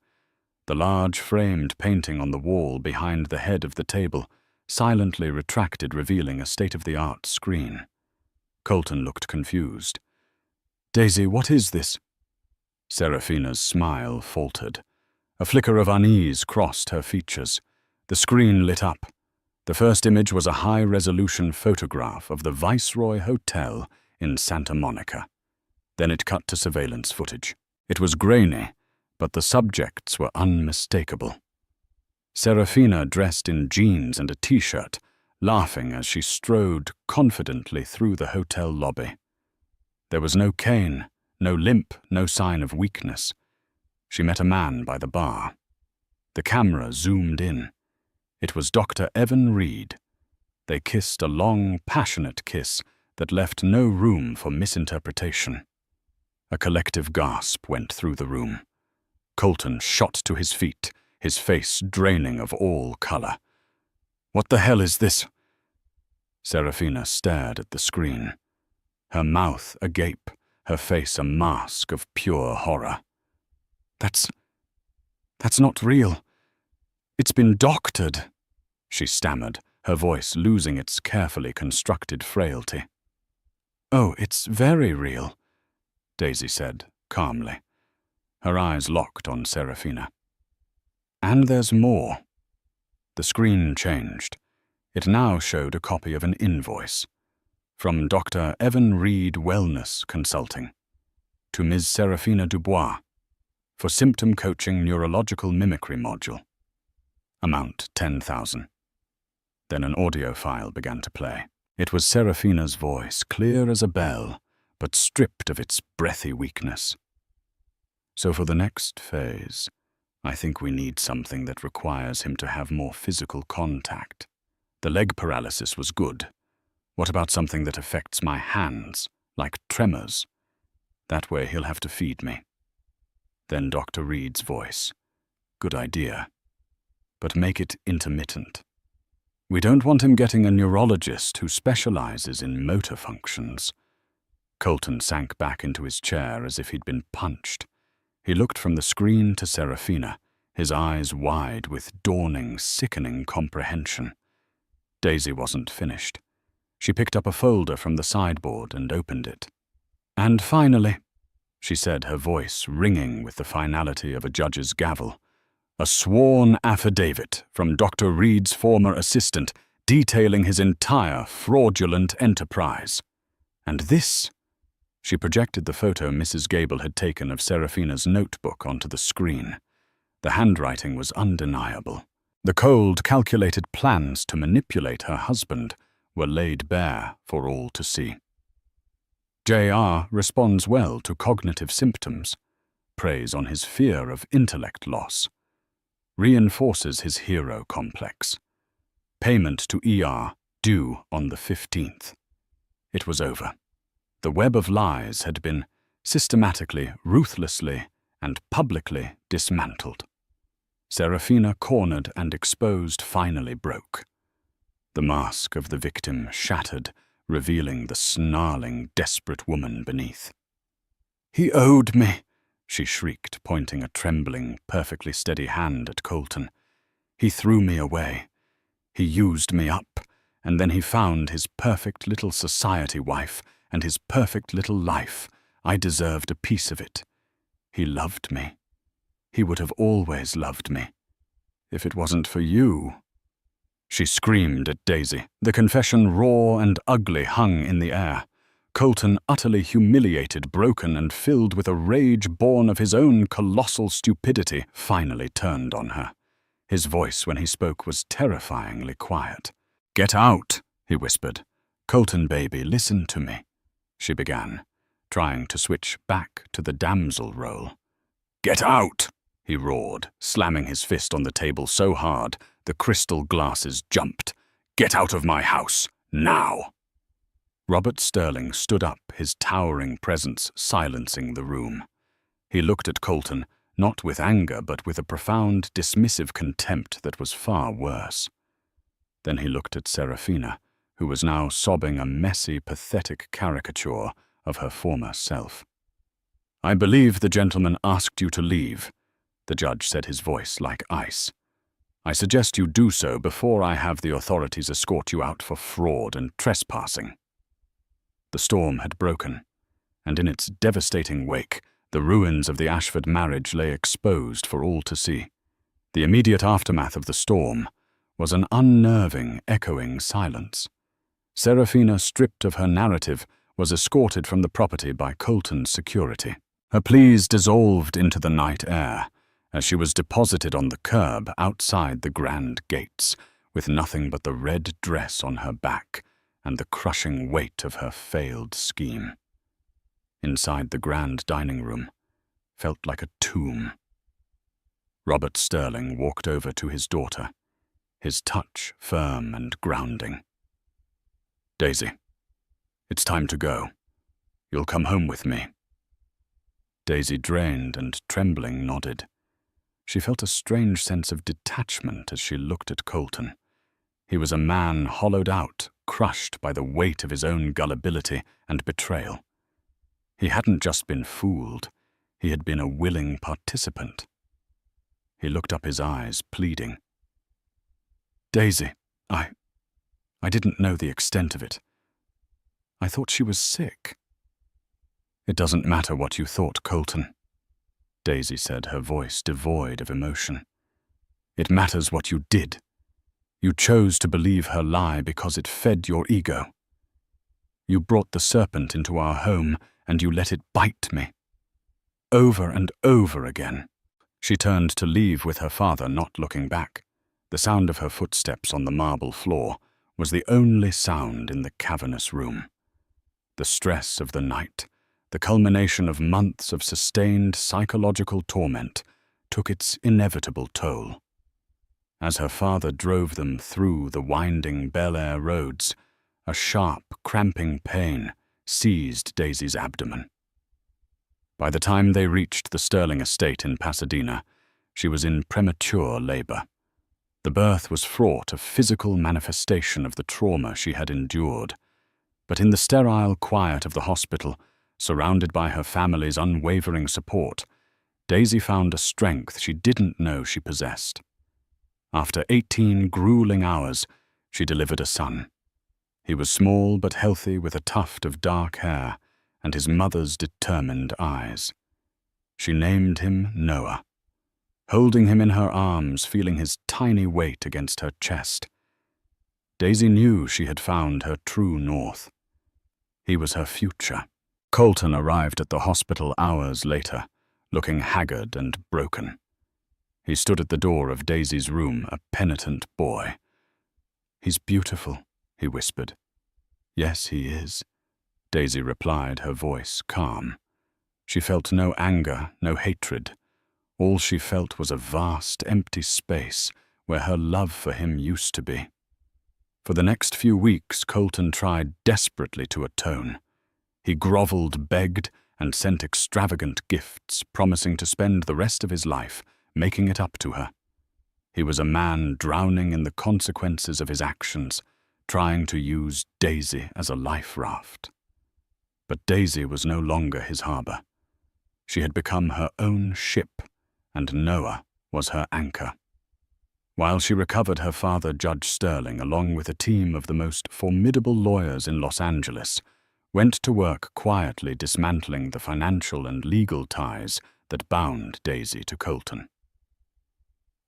The large framed painting on the wall behind the head of the table silently retracted, revealing a state-of-the-art screen. Colton looked confused. "Daisy, what is this?" Seraphina's smile faltered. A flicker of unease crossed her features. The screen lit up. The first image was a high-resolution photograph of the Viceroy Hotel in Santa Monica. Then it cut to surveillance footage. It was grainy, but the subjects were unmistakable. Seraphina, dressed in jeans and a t-shirt, laughing as she strode confidently through the hotel lobby. There was no cane, no limp, no sign of weakness. She met a man by the bar. The camera zoomed in. It was Dr. Evan Reed. They kissed a long, passionate kiss that left no room for misinterpretation. A collective gasp went through the room. Colton shot to his feet, his face draining of all color. "What the hell is this?" Seraphina stared at the screen. Her mouth agape, her face a mask of pure horror. That's not real. It's been doctored," she stammered, her voice losing its carefully constructed frailty. "Oh, it's very real," Daisy said, calmly. Her eyes locked on Seraphina. "And there's more." The screen changed. It now showed a copy of an invoice. From Dr. Evan Reed Wellness Consulting. To Ms. Seraphina Dubois. For symptom coaching neurological mimicry module. Amount $10,000. Then an audio file began to play. It was Seraphina's voice, clear as a bell, but stripped of its breathy weakness. "So for the next phase, I think we need something that requires him to have more physical contact. The leg paralysis was good. What about something that affects my hands, like tremors? That way he'll have to feed me." Then Dr. Reed's voice. "Good idea. But make it intermittent. We don't want him getting a neurologist who specializes in motor functions." Colton sank back into his chair as if he'd been punched. He looked from the screen to Seraphina, his eyes wide with dawning, sickening comprehension. Daisy wasn't finished. She picked up a folder from the sideboard and opened it. "And finally," she said, her voice ringing with the finality of a judge's gavel, "a sworn affidavit from Dr. Reed's former assistant detailing his entire fraudulent enterprise. And this," she projected the photo Mrs. Gable had taken of Seraphina's notebook onto the screen. The handwriting was undeniable. The cold, calculated plans to manipulate her husband were laid bare for all to see. J.R. responds well to cognitive symptoms, preys on his fear of intellect loss, reinforces his hero complex. Payment to ER due on the 15th. It was over. The web of lies had been systematically, ruthlessly, and publicly dismantled. Seraphina, cornered and exposed, finally broke. The mask of the victim shattered, revealing the snarling, desperate woman beneath. "He owed me," she shrieked, pointing a trembling, perfectly steady hand at Colton. "He threw me away. He used me up, and then he found his perfect little society wife and his perfect little life. I deserved a piece of it. He loved me. He would have always loved me. If it wasn't for you." She screamed at Daisy. The confession, raw and ugly, hung in the air. Colton, utterly humiliated, broken, and filled with a rage born of his own colossal stupidity, finally turned on her. His voice, when he spoke, was terrifyingly quiet. "Get out," he whispered. "Colton, baby, listen to me," she began, trying to switch back to the damsel role. "Get out!" he roared, slamming his fist on the table so hard the crystal glasses jumped. "Get out of my house, now!" Robert Sterling stood up, his towering presence silencing the room. He looked at Colton, not with anger but with a profound, dismissive contempt that was far worse. Then he looked at Seraphina, who was now sobbing a messy, pathetic caricature of her former self. "I believe the gentleman asked you to leave," the judge said, his voice like ice. "I suggest you do so before I have the authorities escort you out for fraud and trespassing." The storm had broken, and in its devastating wake, the ruins of the Ashford marriage lay exposed for all to see. The immediate aftermath of the storm was an unnerving, echoing silence. Seraphina, stripped of her narrative, was escorted from the property by Colton's security. Her pleas dissolved into the night air as she was deposited on the curb outside the grand gates, with nothing but the red dress on her back and the crushing weight of her failed scheme. Inside the grand dining room felt like a tomb. Robert Sterling walked over to his daughter, his touch firm and grounding. "Daisy, it's time to go. You'll come home with me." Daisy, drained and trembling, nodded. She felt a strange sense of detachment as she looked at Colton. He was a man hollowed out, crushed by the weight of his own gullibility and betrayal. He hadn't just been fooled, he had been a willing participant. He looked up, his eyes pleading. "Daisy, I didn't know the extent of it. I thought she was sick." "It doesn't matter what you thought, Colton," Daisy said, her voice devoid of emotion. "It matters what you did. You chose to believe her lie because it fed your ego. You brought the serpent into our home and you let it bite me. Over and over again." She turned to leave with her father, not looking back. The sound of her footsteps on the marble floor was the only sound in the cavernous room. The stress of the night, the culmination of months of sustained psychological torment, took its inevitable toll. As her father drove them through the winding Bel Air roads, a sharp, cramping pain seized Daisy's abdomen. By the time they reached the Sterling estate in Pasadena, she was in premature labor. The birth was fraught of physical manifestation of the trauma she had endured, but in the sterile quiet of the hospital, surrounded by her family's unwavering support, Daisy found a strength she didn't know she possessed. After 18 grueling hours, she delivered a son. He was small but healthy, with a tuft of dark hair and his mother's determined eyes. She named him Noah. Holding him in her arms, feeling his tiny weight against her chest, Daisy knew she had found her true north. He was her future. Colton arrived at the hospital hours later, looking haggard and broken. He stood at the door of Daisy's room, a penitent boy. "He's beautiful," he whispered. "Yes, he is," Daisy replied, her voice calm. She felt no anger, no hatred. All she felt was a vast, empty space where her love for him used to be. For the next few weeks, Colton tried desperately to atone. He groveled, begged, and sent extravagant gifts, promising to spend the rest of his life making it up to her. He was a man drowning in the consequences of his actions, trying to use Daisy as a life raft. But Daisy was no longer his harbor. She had become her own ship, and Noah was her anchor. While she recovered, her father, Judge Sterling, along with a team of the most formidable lawyers in Los Angeles, went to work quietly dismantling the financial and legal ties that bound Daisy to Colton.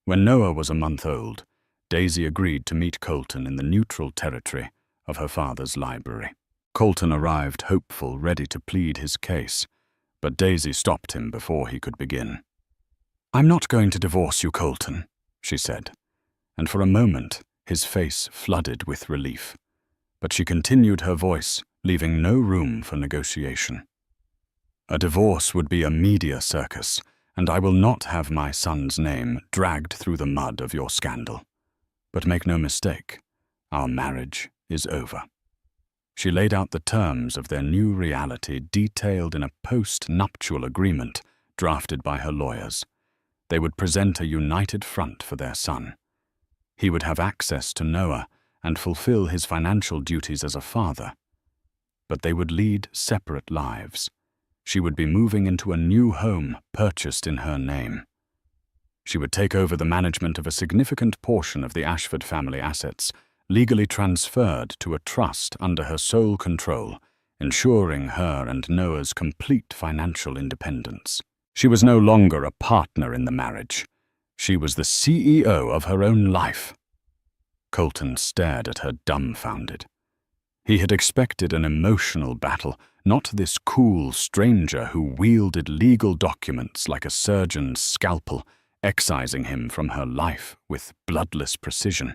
When Noah was a month old, Daisy agreed to meet Colton in the neutral territory of her father's library. Colton arrived hopeful, ready to plead his case, but Daisy stopped him before he could begin. "I'm not going to divorce you, Colton," she said, and for a moment his face flooded with relief. But she continued, her voice leaving no room for negotiation. "A divorce would be a media circus, and I will not have my son's name dragged through the mud of your scandal. But make no mistake, our marriage is over." She laid out the terms of their new reality, detailed in a post-nuptial agreement drafted by her lawyers. They would present a united front for their son. He would have access to Noah and fulfill his financial duties as a father. But they would lead separate lives. She would be moving into a new home purchased in her name. She would take over the management of a significant portion of the Ashford family assets, legally transferred to a trust under her sole control, ensuring her and Noah's complete financial independence. She was no longer a partner in the marriage. She was the CEO of her own life. Colton stared at her dumbfounded. He had expected an emotional battle, not this cool stranger who wielded legal documents like a surgeon's scalpel, excising him from her life with bloodless precision.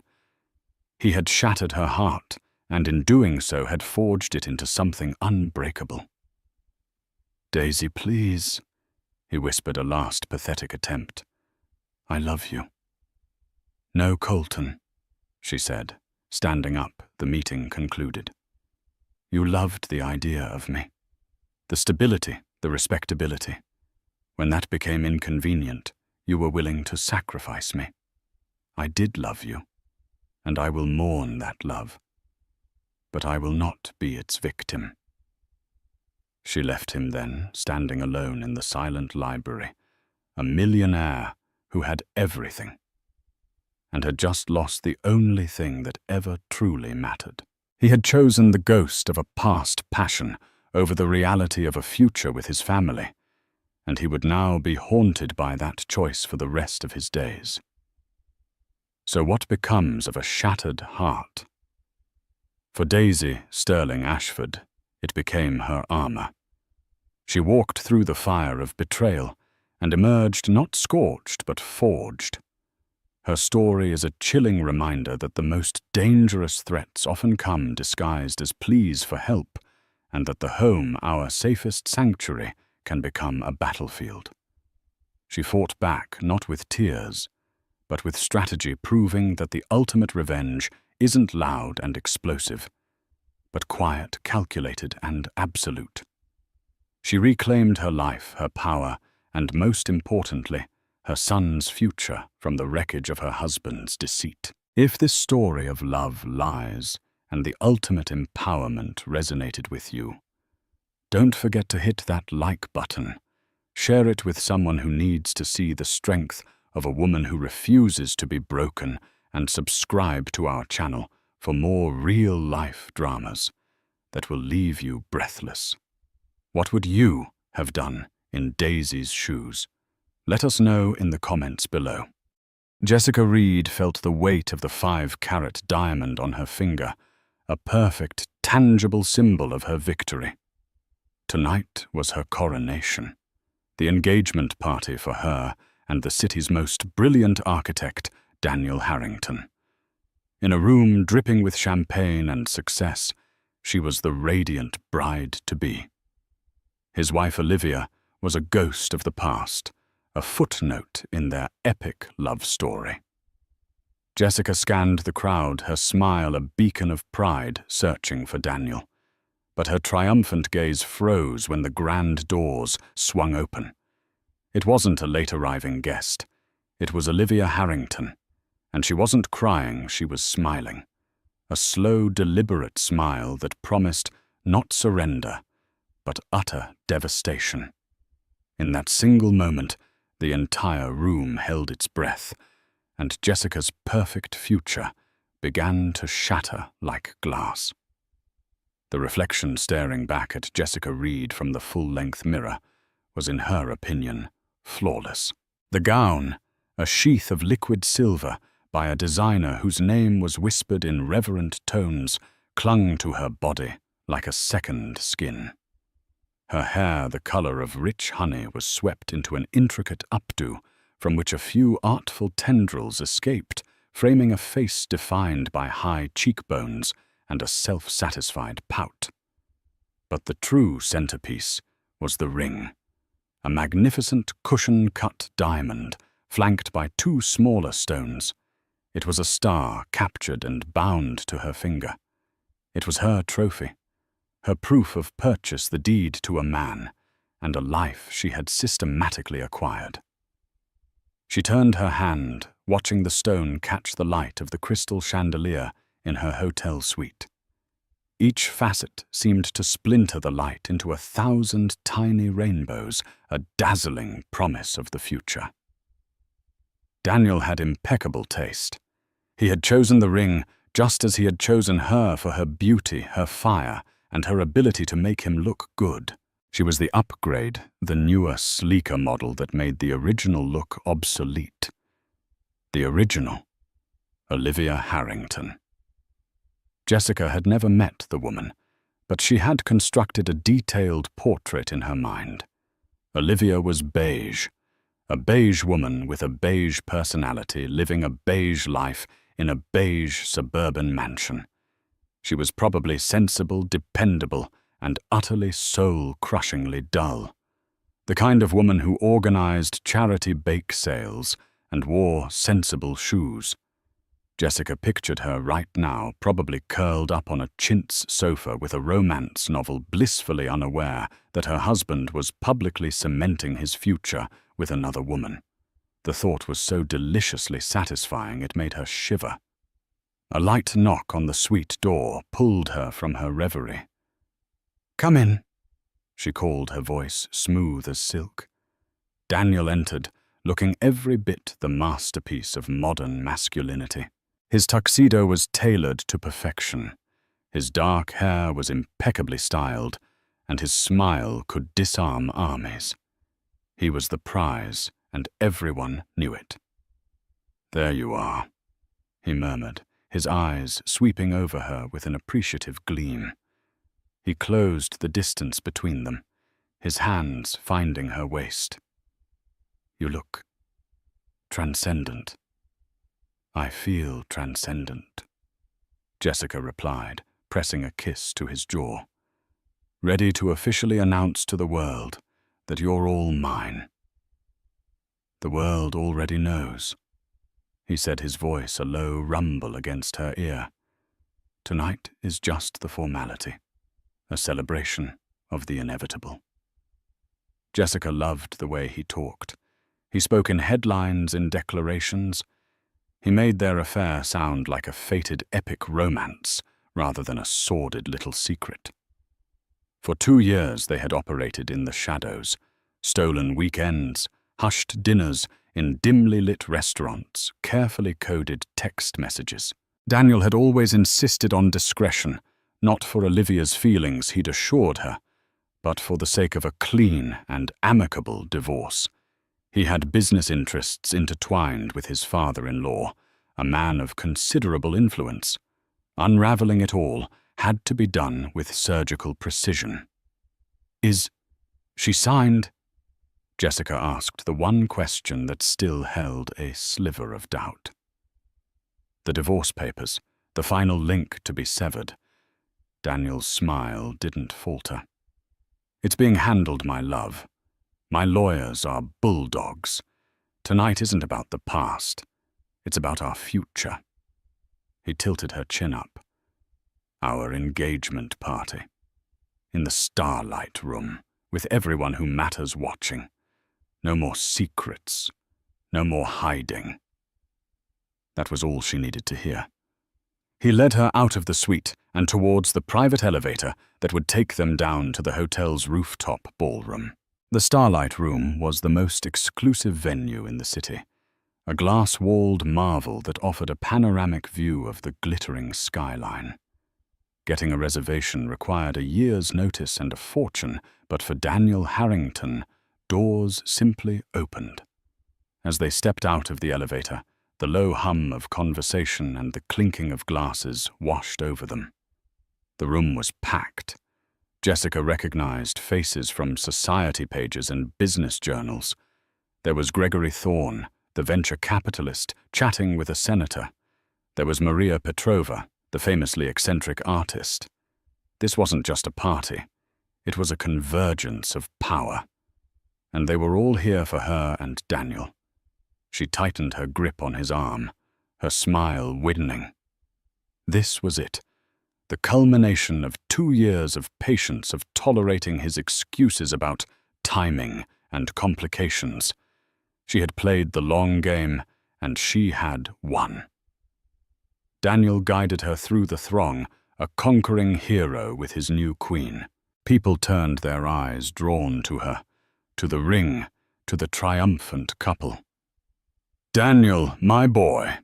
He had shattered her heart, and in doing so had forged it into something unbreakable. "Daisy, please," he whispered a last pathetic attempt. "I love you." "No, Colton," she said, standing up, the meeting concluded. "You loved the idea of me. The stability, the respectability. When that became inconvenient, you were willing to sacrifice me. I did love you, and I will mourn that love. But I will not be its victim." She left him then, standing alone in the silent library, a millionaire who had everything, and had just lost the only thing that ever truly mattered. He had chosen the ghost of a past passion over the reality of a future with his family, and he would now be haunted by that choice for the rest of his days. So what becomes of a shattered heart? For Daisy Sterling Ashford, it became her armor. She walked through the fire of betrayal and emerged not scorched but forged. Her story is a chilling reminder that the most dangerous threats often come disguised as pleas for help, and that the home, our safest sanctuary, can become a battlefield. She fought back not with tears, but with strategy, proving that the ultimate revenge isn't loud and explosive, but quiet, calculated, and absolute. She reclaimed her life, her power, and most importantly, her son's future from the wreckage of her husband's deceit. If this story of love, lies, and the ultimate empowerment resonated with you, don't forget to hit that like button. Share it with someone who needs to see the strength of a woman who refuses to be broken, and subscribe to our channel for more real-life dramas that will leave you breathless. What would you have done in Daisy's shoes? Let us know in the comments below. Jessica Reed felt the weight of the 5-carat diamond on her finger, a perfect, tangible symbol of her victory. Tonight was her coronation, the engagement party for her and the city's most brilliant architect, Daniel Harrington. In a room dripping with champagne and success, she was the radiant bride-to-be. His wife Olivia was a ghost of the past, a footnote in their epic love story. Jessica scanned the crowd, her smile a beacon of pride, searching for Daniel. But her triumphant gaze froze when the grand doors swung open. It wasn't a late-arriving guest. It was Olivia Harrington, and she wasn't crying, she was smiling. A slow, deliberate smile that promised not surrender, but utter devastation. In that single moment, the entire room held its breath, and Jessica's perfect future began to shatter like glass. The reflection staring back at Jessica Reed from the full-length mirror was, in her opinion, flawless. The gown, a sheath of liquid silver by a designer whose name was whispered in reverent tones, clung to her body like a second skin. Her hair, the color of rich honey, was swept into an intricate updo from which a few artful tendrils escaped, framing a face defined by high cheekbones and a self-satisfied pout. But the true centerpiece was the ring, a magnificent cushion-cut diamond flanked by 2 smaller stones. It was a star captured and bound to her finger. It was her trophy, her proof of purchase, the deed to a man, and a life she had systematically acquired. She turned her hand, watching the stone catch the light of the crystal chandelier in her hotel suite. Each facet seemed to splinter the light into 1,000 tiny rainbows, a dazzling promise of the future. Daniel had impeccable taste. He had chosen the ring just as he had chosen her for her beauty, her fire, and her ability to make him look good. She was the upgrade, the newer, sleeker model that made the original look obsolete. The original, Olivia Harrington. Jessica had never met the woman, but she had constructed a detailed portrait in her mind. Olivia was beige, a beige woman with a beige personality living a beige life in a beige suburban mansion. She was probably sensible, dependable, and utterly soul-crushingly dull. The kind of woman who organized charity bake sales and wore sensible shoes. Jessica pictured her right now, probably curled up on a chintz sofa with a romance novel, blissfully unaware that her husband was publicly cementing his future with another woman. The thought was so deliciously satisfying it made her shiver. A light knock on the suite door pulled her from her reverie. "Come in," she called, her voice smooth as silk. Daniel entered, looking every bit the masterpiece of modern masculinity. His tuxedo was tailored to perfection. His dark hair was impeccably styled, and his smile could disarm armies. He was the prize, and everyone knew it. "There you are," he murmured, his eyes sweeping over her with an appreciative gleam. He closed the distance between them, his hands finding her waist. "You look transcendent." "I feel transcendent," Jessica replied, pressing a kiss to his jaw. "Ready to officially announce to the world that you're all mine." "The world already knows," he said, his voice a low rumble against her ear. "Tonight is just the formality, a celebration of the inevitable." Jessica loved the way he talked. He spoke in headlines, in declarations. He made their affair sound like a fated epic romance rather than a sordid little secret. For 2 years they had operated in the shadows, stolen weekends, hushed dinners in dimly lit restaurants, carefully coded text messages. Daniel had always insisted on discretion, not for Olivia's feelings, he'd assured her, but for the sake of a clean and amicable divorce. He had business interests intertwined with his father-in-law, a man of considerable influence. Unraveling it all had to be done with surgical precision. "Is she signed?" Jessica asked, the one question that still held a sliver of doubt. The divorce papers, the final link to be severed. Daniel's smile didn't falter. "It's being handled, my love. My lawyers are bulldogs. Tonight isn't about the past. It's about our future." He tilted her chin up. "Our engagement party. In the starlight room, with everyone who matters watching. No more secrets. No more hiding." That was all she needed to hear. He led her out of the suite and towards the private elevator that would take them down to the hotel's rooftop ballroom. The Starlight Room was the most exclusive venue in the city, a glass-walled marvel that offered a panoramic view of the glittering skyline. Getting a reservation required a year's notice and a fortune, but for Daniel Harrington, doors simply opened. As they stepped out of the elevator, the low hum of conversation and the clinking of glasses washed over them. The room was packed. Jessica recognized faces from society pages and business journals. There was Gregory Thorne, the venture capitalist, chatting with a senator. There was Maria Petrova, the famously eccentric artist. This wasn't just a party. It was a convergence of power. And they were all here for her and Daniel. She tightened her grip on his arm, her smile widening. This was it. The culmination of 2 years of patience, of tolerating his excuses about timing and complications. She had played the long game, and she had won. Daniel guided her through the throng, a conquering hero with his new queen. People turned their eyes, drawn to her, to the ring, to the triumphant couple. "Daniel, my boy."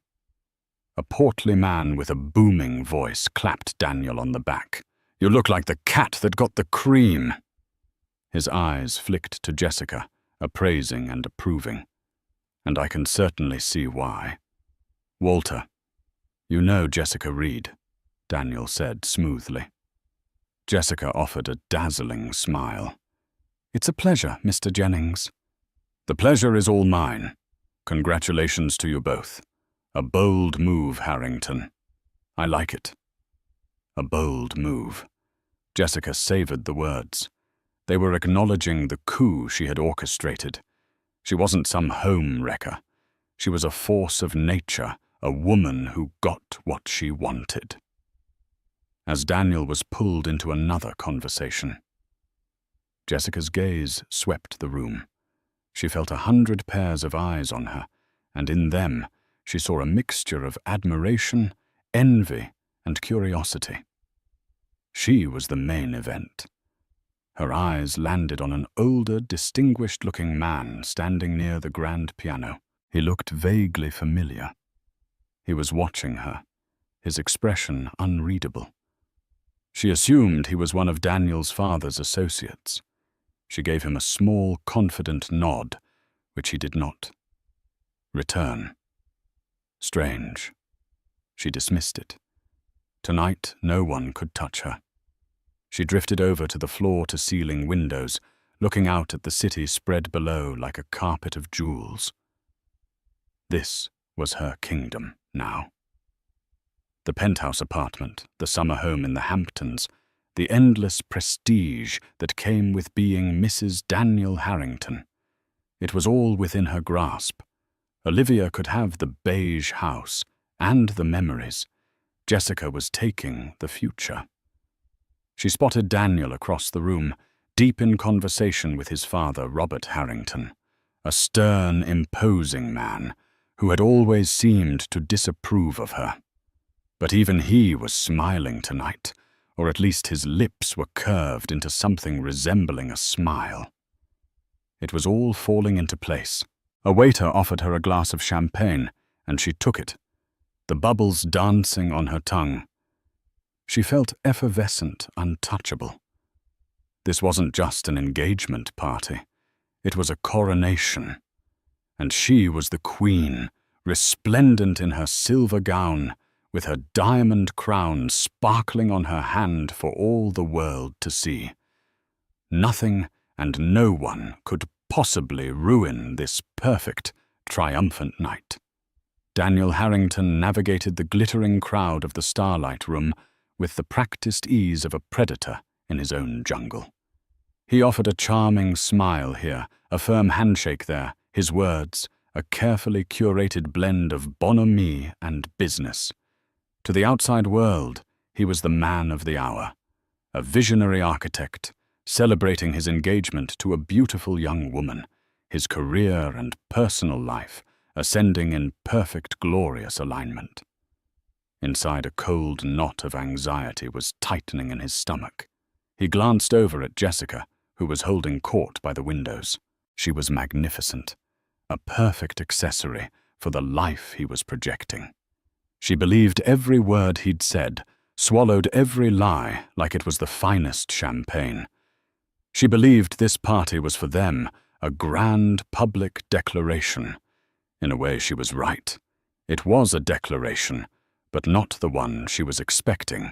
A portly man with a booming voice clapped Daniel on the back. "You look like the cat that got the cream." His eyes flicked to Jessica, appraising and approving. And I can certainly see why. "Walter, you know Jessica Reed," Daniel said smoothly. Jessica offered a dazzling smile. "It's a pleasure, Mr. Jennings." "The pleasure is all mine. Congratulations to you both. A bold move, Harrington. I like it." A bold move. Jessica savored the words. They were acknowledging the coup she had orchestrated. She wasn't some home wrecker. She was a force of nature, a woman who got what she wanted. As Daniel was pulled into another conversation, Jessica's gaze swept the room. She felt 100 pairs of eyes on her, and in them she saw a mixture of admiration, envy, and curiosity. She was the main event. Her eyes landed on an older, distinguished-looking man standing near the grand piano. He looked vaguely familiar. He was watching her, his expression unreadable. She assumed he was one of Daniel's father's associates. She gave him a small, confident nod, which he did not return. Strange. She dismissed it. Tonight, no one could touch her. She drifted over to the floor-to-ceiling windows, looking out at the city spread below like a carpet of jewels. This was her kingdom now. The penthouse apartment, the summer home in the Hamptons, the endless prestige that came with being Mrs. Daniel Harrington. It was all within her grasp. Olivia could have the beige house and the memories. Jessica was taking the future. She spotted Daniel across the room, deep in conversation with his father, Robert Harrington, a stern, imposing man who had always seemed to disapprove of her. But even he was smiling tonight, or at least his lips were curved into something resembling a smile. It was all falling into place. A waiter offered her a glass of champagne, and she took it, the bubbles dancing on her tongue. She felt effervescent, untouchable. This wasn't just an engagement party. It was a coronation. And she was the queen, resplendent in her silver gown, with her diamond crown sparkling on her hand for all the world to see. Nothing and no one could possibly ruin this perfect, triumphant night. Daniel Harrington navigated the glittering crowd of the Starlight Room with the practiced ease of a predator in his own jungle. He offered a charming smile here, a firm handshake there, his words, a carefully curated blend of bonhomie and business. To the outside world, he was the man of the hour, a visionary architect, celebrating his engagement to a beautiful young woman, his career and personal life ascending in perfect, glorious alignment. Inside, a cold knot of anxiety was tightening in his stomach. He glanced over at Jessica, who was holding court by the windows. She was magnificent, a perfect accessory for the life he was projecting. She believed every word he'd said, swallowed every lie like it was the finest champagne. She believed this party was for them, a grand public declaration. In a way, she was right. It was a declaration, but not the one she was expecting.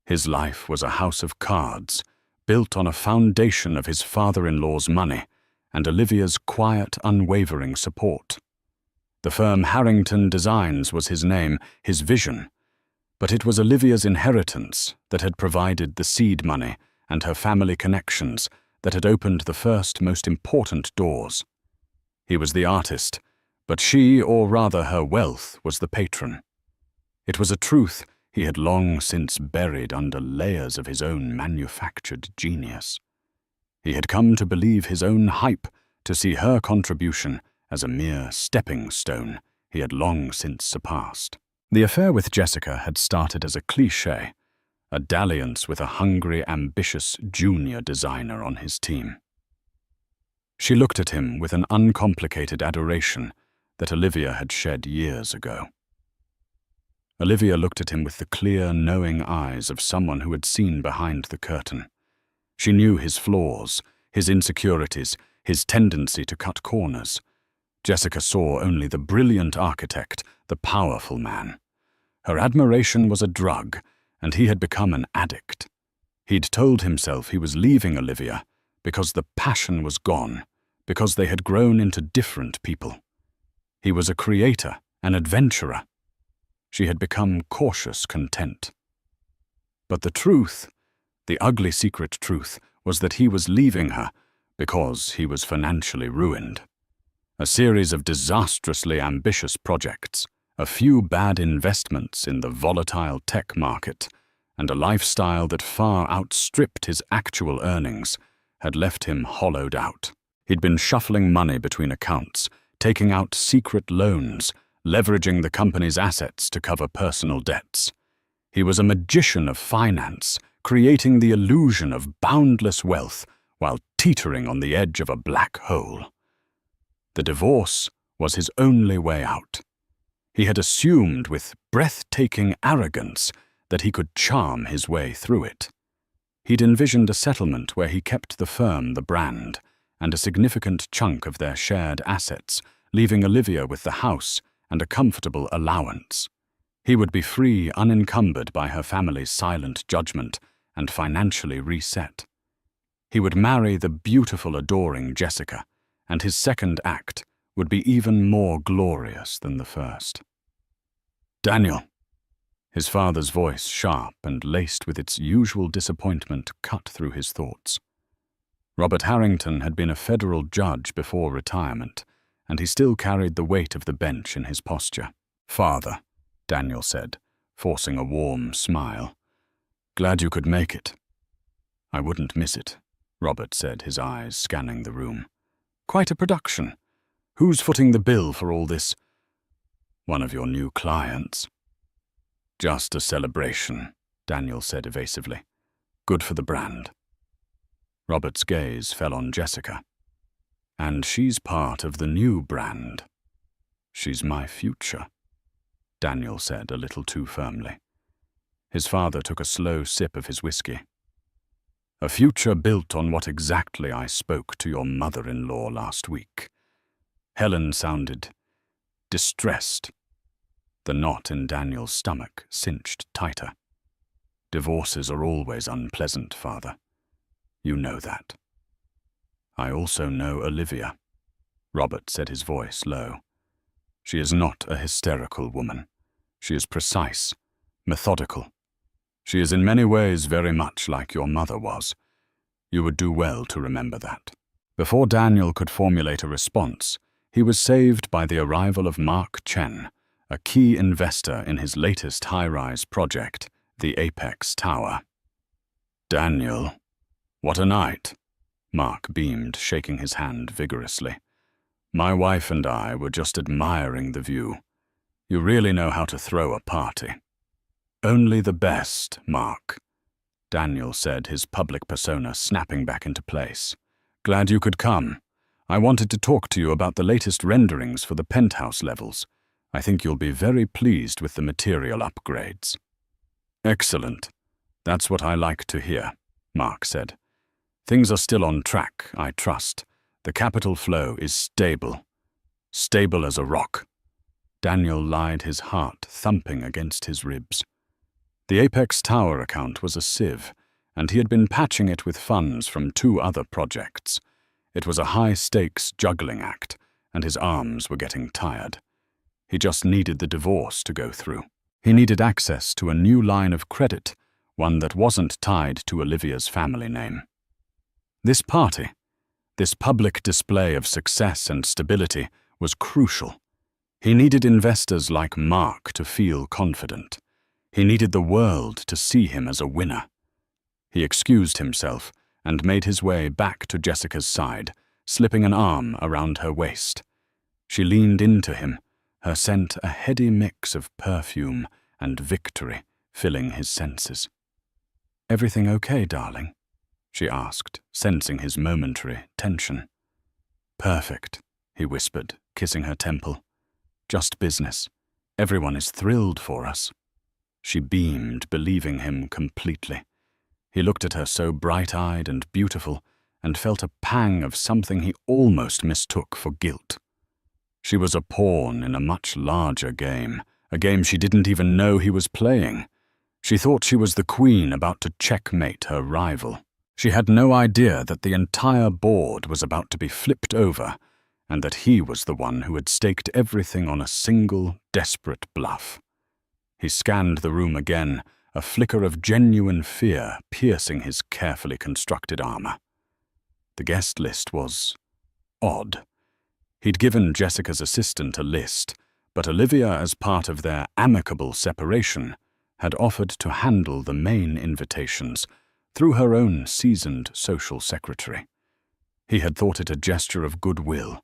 His life was a house of cards, built on a foundation of his father-in-law's money and Olivia's quiet, unwavering support. The firm Harrington Designs was his name, his vision, but it was Olivia's inheritance that had provided the seed money and her family connections that had opened the first, most important doors. He was the artist, but she, or rather her wealth, was the patron. It was a truth he had long since buried under layers of his own manufactured genius. He had come to believe his own hype, to see her contribution as a mere stepping stone he had long since surpassed. The affair with Jessica had started as a cliché, a dalliance with a hungry, ambitious junior designer on his team. She looked at him with an uncomplicated adoration that Olivia had shed years ago. Olivia looked at him with the clear, knowing eyes of someone who had seen behind the curtain. She knew his flaws, his insecurities, his tendency to cut corners. Jessica saw only the brilliant architect, the powerful man. Her admiration was a drug, and he had become an addict. He'd told himself he was leaving Olivia because the passion was gone, because they had grown into different people. He was a creator, an adventurer. She had become cautious content. But the truth, the ugly secret truth, was that he was leaving her because he was financially ruined. A series of disastrously ambitious projects, a few bad investments in the volatile tech market, and a lifestyle that far outstripped his actual earnings had left him hollowed out. He'd been shuffling money between accounts, taking out secret loans, leveraging the company's assets to cover personal debts. He was a magician of finance, creating the illusion of boundless wealth while teetering on the edge of a black hole. The divorce was his only way out. He had assumed with breathtaking arrogance that he could charm his way through it. He'd envisioned a settlement where he kept the firm, the brand, and a significant chunk of their shared assets, leaving Olivia with the house and a comfortable allowance. He would be free, unencumbered by her family's silent judgment, and financially reset. He would marry the beautiful, adoring Jessica, and his second act would be even more glorious than the first. "Daniel." His father's voice, sharp and laced with its usual disappointment, cut through his thoughts. Robert Harrington had been a federal judge before retirement, and he still carried the weight of the bench in his posture. "Father," Daniel said, forcing a warm smile. "Glad you could make it." "I wouldn't miss it," Robert said, his eyes scanning the room. "Quite a production. Who's footing the bill for all this?" "One of your new clients." "Just a celebration," Daniel said evasively. "Good for the brand." Robert's gaze fell on Jessica. "And she's part of the new brand. She's my future," Daniel said a little too firmly. His father took a slow sip of his whiskey. "A future built on what exactly I spoke to your mother-in-law last week." Helen sounded distressed. The knot in Daniel's stomach cinched tighter. "Divorces are always unpleasant, Father. You know that." "I also know Olivia," Robert said, his voice low. "She is not a hysterical woman. She is precise, methodical. She is in many ways very much like your mother was. You would do well to remember that." Before Daniel could formulate a response, he was saved by the arrival of Mark Chen, a key investor in his latest high-rise project, the Apex Tower. "Daniel, what a night," Mark beamed, shaking his hand vigorously. "My wife and I were just admiring the view. You really know how to throw a party." "Only the best, Mark," Daniel said, his public persona snapping back into place. "Glad you could come. I wanted to talk to you about the latest renderings for the penthouse levels. I think you'll be very pleased with the material upgrades." "Excellent. That's what I like to hear," Mark said. "Things are still on track, I trust. The capital flow is stable. Stable as a rock." Daniel lied, his heart thumping against his ribs. The Apex Tower account was a sieve, and he had been patching it with funds from 2 other projects. It was a high-stakes juggling act, and his arms were getting tired. He just needed the divorce to go through. He needed access to a new line of credit, one that wasn't tied to Olivia's family name. This party, this public display of success and stability, was crucial. He needed investors like Mark to feel confident. He needed the world to see him as a winner. He excused himself and made his way back to Jessica's side, slipping an arm around her waist. She leaned into him, her scent a heady mix of perfume and victory filling his senses. "Everything okay, darling?" she asked, sensing his momentary tension. "Perfect," he whispered, kissing her temple. "Just business. Everyone is thrilled for us." She beamed, believing him completely. He looked at her so bright-eyed and beautiful, and felt a pang of something he almost mistook for guilt. She was a pawn in a much larger game, a game she didn't even know he was playing. She thought she was the queen about to checkmate her rival. She had no idea that the entire board was about to be flipped over, and that he was the one who had staked everything on a single, desperate bluff. He scanned the room again, a flicker of genuine fear piercing his carefully constructed armor. The guest list was odd. He'd given Jessica's assistant a list, but Olivia, as part of their amicable separation, had offered to handle the main invitations through her own seasoned social secretary. He had thought it a gesture of goodwill,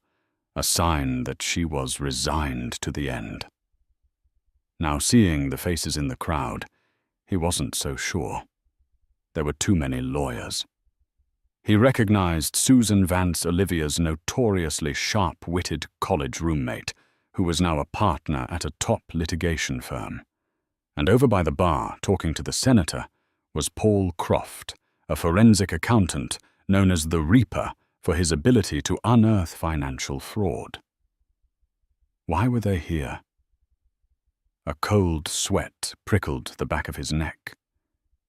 a sign that she was resigned to the end. Now, seeing the faces in the crowd, he wasn't so sure. There were too many lawyers. He recognized Susan Vance, Olivia's notoriously sharp-witted college roommate, who was now a partner at a top litigation firm. And over by the bar, talking to the senator, was Paul Croft, a forensic accountant known as the Reaper for his ability to unearth financial fraud. Why were they here? A cold sweat prickled the back of his neck.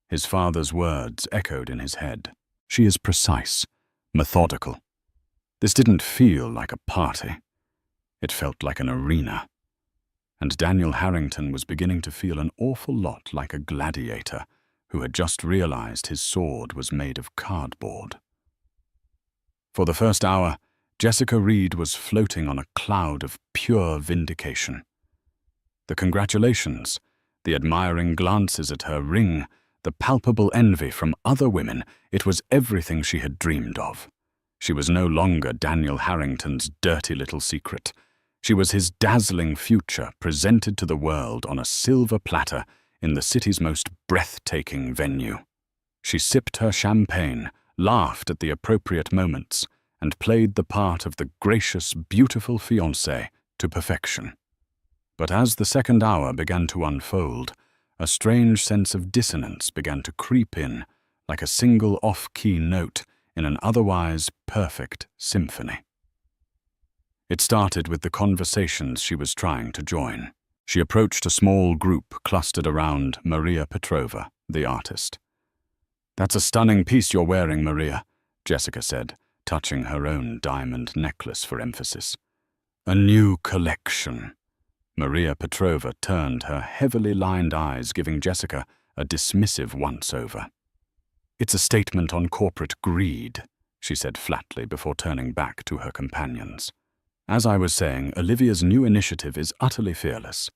His father's words echoed in his head. She is precise, methodical. This didn't feel like a party. It felt like an arena. And Daniel Harrington was beginning to feel an awful lot like a gladiator who had just realized his sword was made of cardboard. For the first hour, Jessica Reed was floating on a cloud of pure vindication. The congratulations, the admiring glances at her ring, the palpable envy from other women, it was everything she had dreamed of. She was no longer Daniel Harrington's dirty little secret. She was his dazzling future presented to the world on a silver platter in the city's most breathtaking venue. She sipped her champagne, laughed at the appropriate moments, and played the part of the gracious, beautiful fiancée to perfection. But as the second hour began to unfold, a strange sense of dissonance began to creep in, like a single off-key note in an otherwise perfect symphony. It started with the conversations she was trying to join. She approached a small group clustered around Maria Petrova, the artist. "That's a stunning piece you're wearing, Maria," Jessica said, touching her own diamond necklace for emphasis. "A new collection." Maria Petrova turned her heavily lined eyes, giving Jessica a dismissive once-over. "It's a statement on corporate greed," she said flatly before turning back to her companions. "As I was saying, Olivia's new initiative is utterly fearless.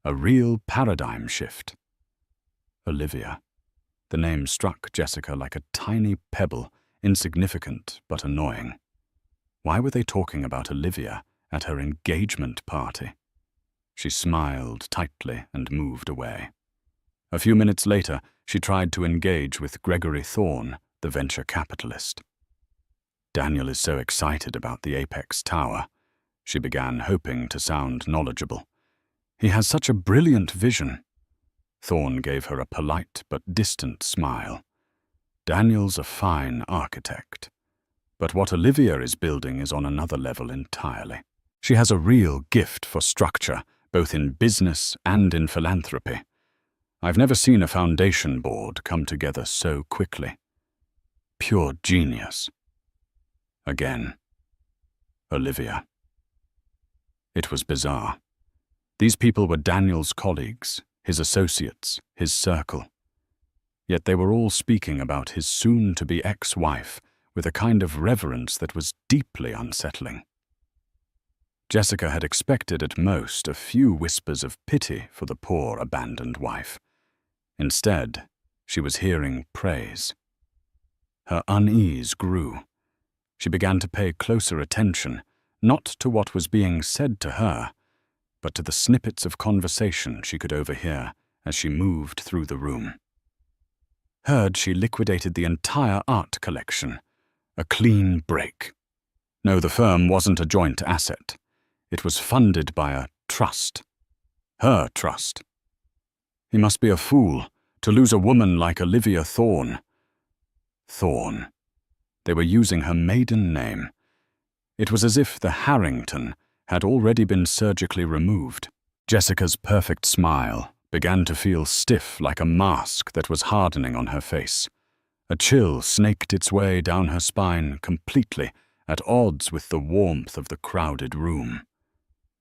A real paradigm shift." Olivia. The name struck Jessica like a tiny pebble, insignificant but annoying. Why were they talking about Olivia at her engagement party? She smiled tightly and moved away. A few minutes later, she tried to engage with Gregory Thorne, the venture capitalist. "Daniel is so excited about the Apex Tower," she began, hoping to sound knowledgeable. "He has such a brilliant vision." Thorne gave her a polite but distant smile. "Daniel's a fine architect. But what Olivia is building is on another level entirely. She has a real gift for structure, both in business and in philanthropy. I've never seen a foundation board come together so quickly. Pure genius." Again, Olivia. It was bizarre. These people were Daniel's colleagues, his associates, his circle. Yet they were all speaking about his soon-to-be ex-wife with a kind of reverence that was deeply unsettling. Jessica had expected at most a few whispers of pity for the poor abandoned wife. Instead, she was hearing praise. Her unease grew. She began to pay closer attention, not to what was being said to her, but to the snippets of conversation she could overhear as she moved through the room. Heard she liquidated the entire art collection. A clean break. No, the firm wasn't a joint asset. It was funded by a trust. Her trust. He must be a fool to lose a woman like Olivia Thorne. Thorne. They were using her maiden name. It was as if the Harrington had already been surgically removed. Jessica's perfect smile began to feel stiff like a mask that was hardening on her face. A chill snaked its way down her spine completely at odds with the warmth of the crowded room.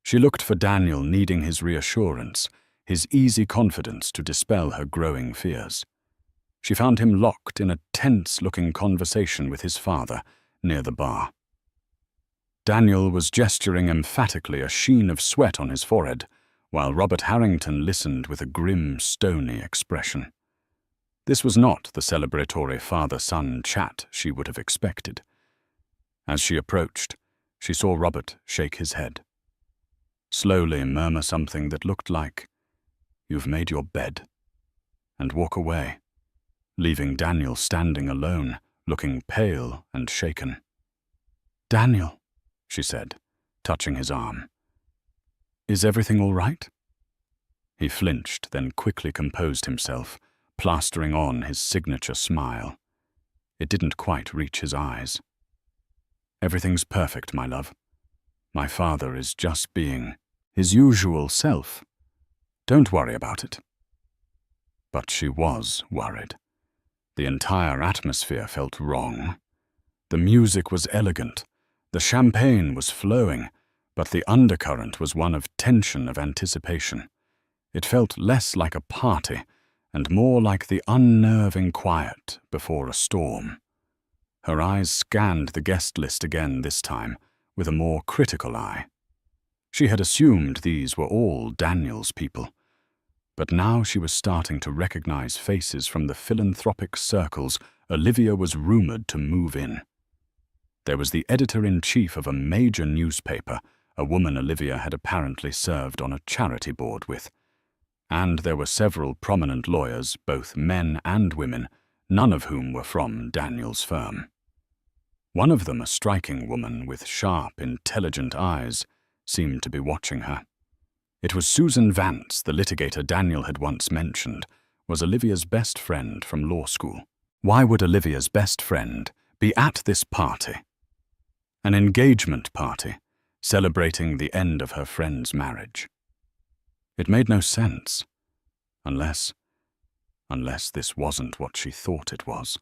She looked for Daniel, needing his reassurance, his easy confidence to dispel her growing fears. She found him locked in a tense-looking conversation with his father near the bar. Daniel was gesturing emphatically, a sheen of sweat on his forehead, while Robert Harrington listened with a grim, stony expression. This was not the celebratory father-son chat she would have expected. As she approached, she saw Robert shake his head, slowly murmur something that looked like, "You've made your bed," and walk away, leaving Daniel standing alone, looking pale and shaken. "Daniel," she said, touching his arm. "Is everything all right?" He flinched, then quickly composed himself, plastering on his signature smile. It didn't quite reach his eyes. "Everything's perfect, my love. My father is just being his usual self. Don't worry about it." But she was worried. The entire atmosphere felt wrong. The music was elegant, the champagne was flowing, but the undercurrent was one of tension, of anticipation. It felt less like a party and more like the unnerving quiet before a storm. Her eyes scanned the guest list again this time, with a more critical eye. She had assumed these were all Daniel's people, but now she was starting to recognize faces from the philanthropic circles Olivia was rumored to move in. There was the editor-in-chief of a major newspaper, a woman Olivia had apparently served on a charity board with, and there were several prominent lawyers, both men and women, none of whom were from Daniel's firm. One of them, a striking woman with sharp, intelligent eyes, seemed to be watching her. It was Susan Vance, the litigator Daniel had once mentioned, was Olivia's best friend from law school. Why would Olivia's best friend be at this party? An engagement party, celebrating the end of her friend's marriage. It made no sense, unless this wasn't what she thought it was.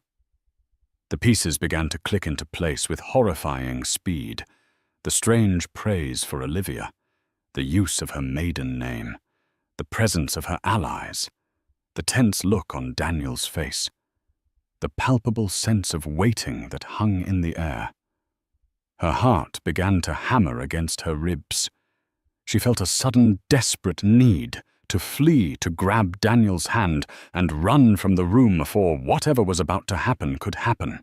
The pieces began to click into place with horrifying speed. The strange praise for Olivia, the use of her maiden name, the presence of her allies, the tense look on Daniel's face, the palpable sense of waiting that hung in the air. Her heart began to hammer against her ribs. She felt a sudden, desperate need to flee, to grab Daniel's hand and run from the room before whatever was about to happen could happen.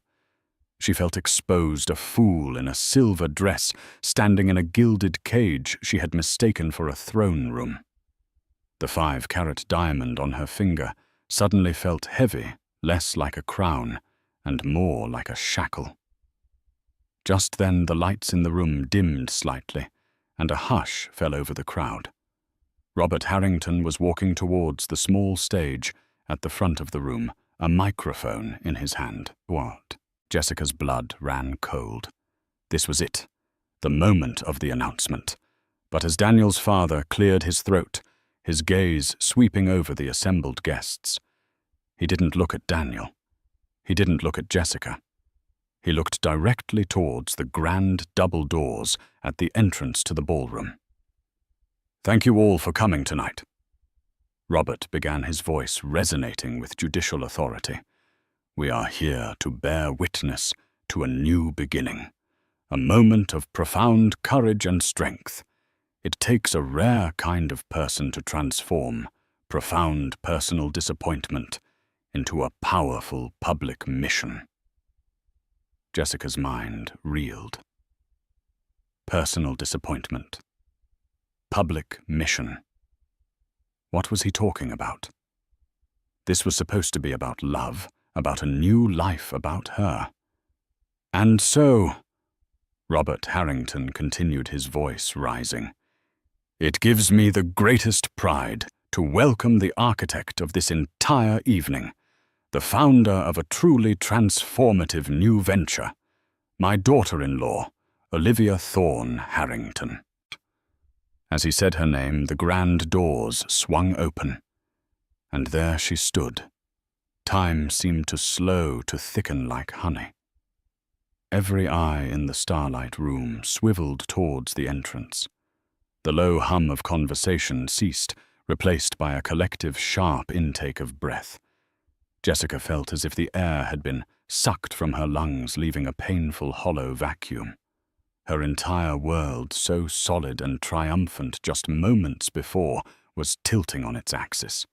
She felt exposed, a fool in a silver dress, standing in a gilded cage she had mistaken for a throne room. The 5-carat diamond on her finger suddenly felt heavy, less like a crown, and more like a shackle. Just then the lights in the room dimmed slightly, and a hush fell over the crowd. Robert Harrington was walking towards the small stage at the front of the room, a microphone in his hand. What? Jessica's blood ran cold. This was it, the moment of the announcement. But as Daniel's father cleared his throat, his gaze sweeping over the assembled guests, he didn't look at Daniel. He didn't look at Jessica. He looked directly towards the grand double doors at the entrance to the ballroom. "Thank you all for coming tonight." Robert began, his voice resonating with judicial authority. "We are here to bear witness to a new beginning, a moment of profound courage and strength. It takes a rare kind of person to transform profound personal disappointment into a powerful public mission." Jessica's mind reeled. Personal disappointment. public mission. What was he talking about? This was supposed to be about love, about a new life, about her. And so, Robert Harrington continued, his voice rising, it gives me the greatest pride to welcome the architect of this entire evening, the founder of a truly transformative new venture, my daughter-in-law, Olivia Thorne Harrington. As he said her name, the grand doors swung open, and there she stood. Time seemed to slow, to thicken like honey. Every eye in the starlight room swiveled towards the entrance. The low hum of conversation ceased, replaced by a collective sharp intake of breath. Jessica felt as if the air had been sucked from her lungs, leaving a painful hollow vacuum. Her entire world, so solid and triumphant just moments before, was tilting on its axis.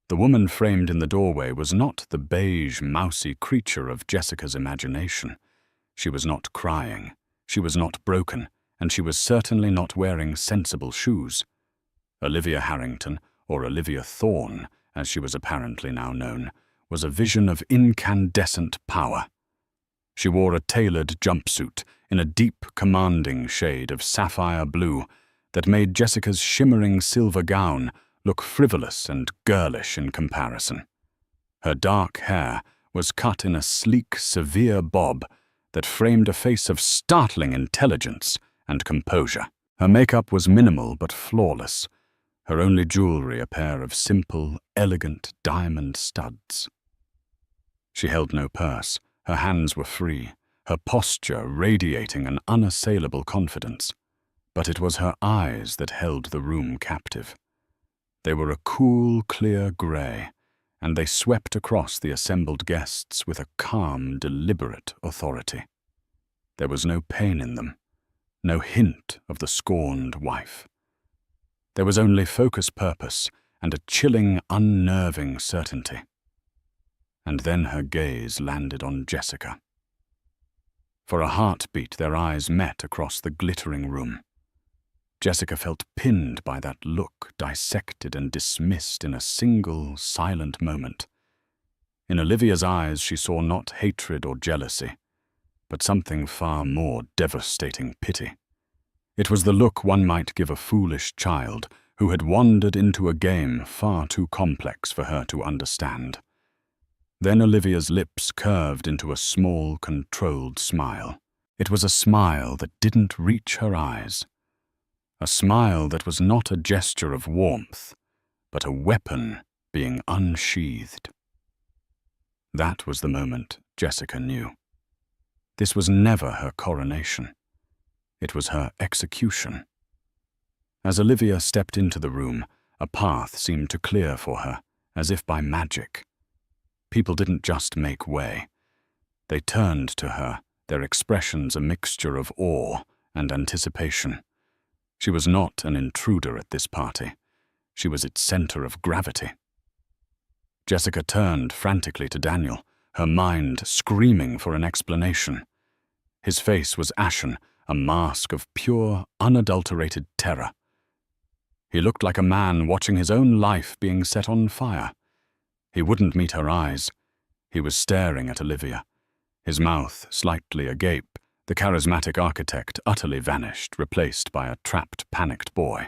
The woman framed in the doorway was not the beige, mousy creature of Jessica's imagination. She was not crying, she was not broken, and she was certainly not wearing sensible shoes. Olivia Harrington, or Olivia Thorne, as she was apparently now known, was a vision of incandescent power. She wore a tailored jumpsuit in a deep, commanding shade of sapphire blue that made Jessica's shimmering silver gown look frivolous and girlish in comparison. Her dark hair was cut in a sleek, severe bob that framed a face of startling intelligence and composure. Her makeup was minimal but flawless, her only jewelry a pair of simple, elegant diamond studs. She held no purse, her hands were free, her posture radiating an unassailable confidence. But it was her eyes that held the room captive. They were a cool, clear grey, and they swept across the assembled guests with a calm, deliberate authority. There was no pain in them, no hint of the scorned wife. There was only focused purpose and a chilling, unnerving certainty. And then her gaze landed on Jessica. For a heartbeat, their eyes met across the glittering room. Jessica felt pinned by that look, dissected and dismissed in a single, silent moment. In Olivia's eyes she saw not hatred or jealousy, but something far more devastating pity. It was the look one might give a foolish child who had wandered into a game far too complex for her to understand. Then Olivia's lips curved into a small, controlled smile. It was a smile that didn't reach her eyes. A smile that was not a gesture of warmth, but a weapon being unsheathed. That was the moment Jessica knew. This was never her coronation. It was her execution. As Olivia stepped into the room, a path seemed to clear for her, as if by magic. People didn't just make way. They turned to her, their expressions a mixture of awe and anticipation. She was not an intruder at this party. She was its center of gravity. Jessica turned frantically to Daniel, her mind screaming for an explanation. His face was ashen, a mask of pure, unadulterated terror. He looked like a man watching his own life being set on fire. He wouldn't meet her eyes. He was staring at Olivia. His mouth slightly agape, the charismatic architect utterly vanished, replaced by a trapped, panicked boy.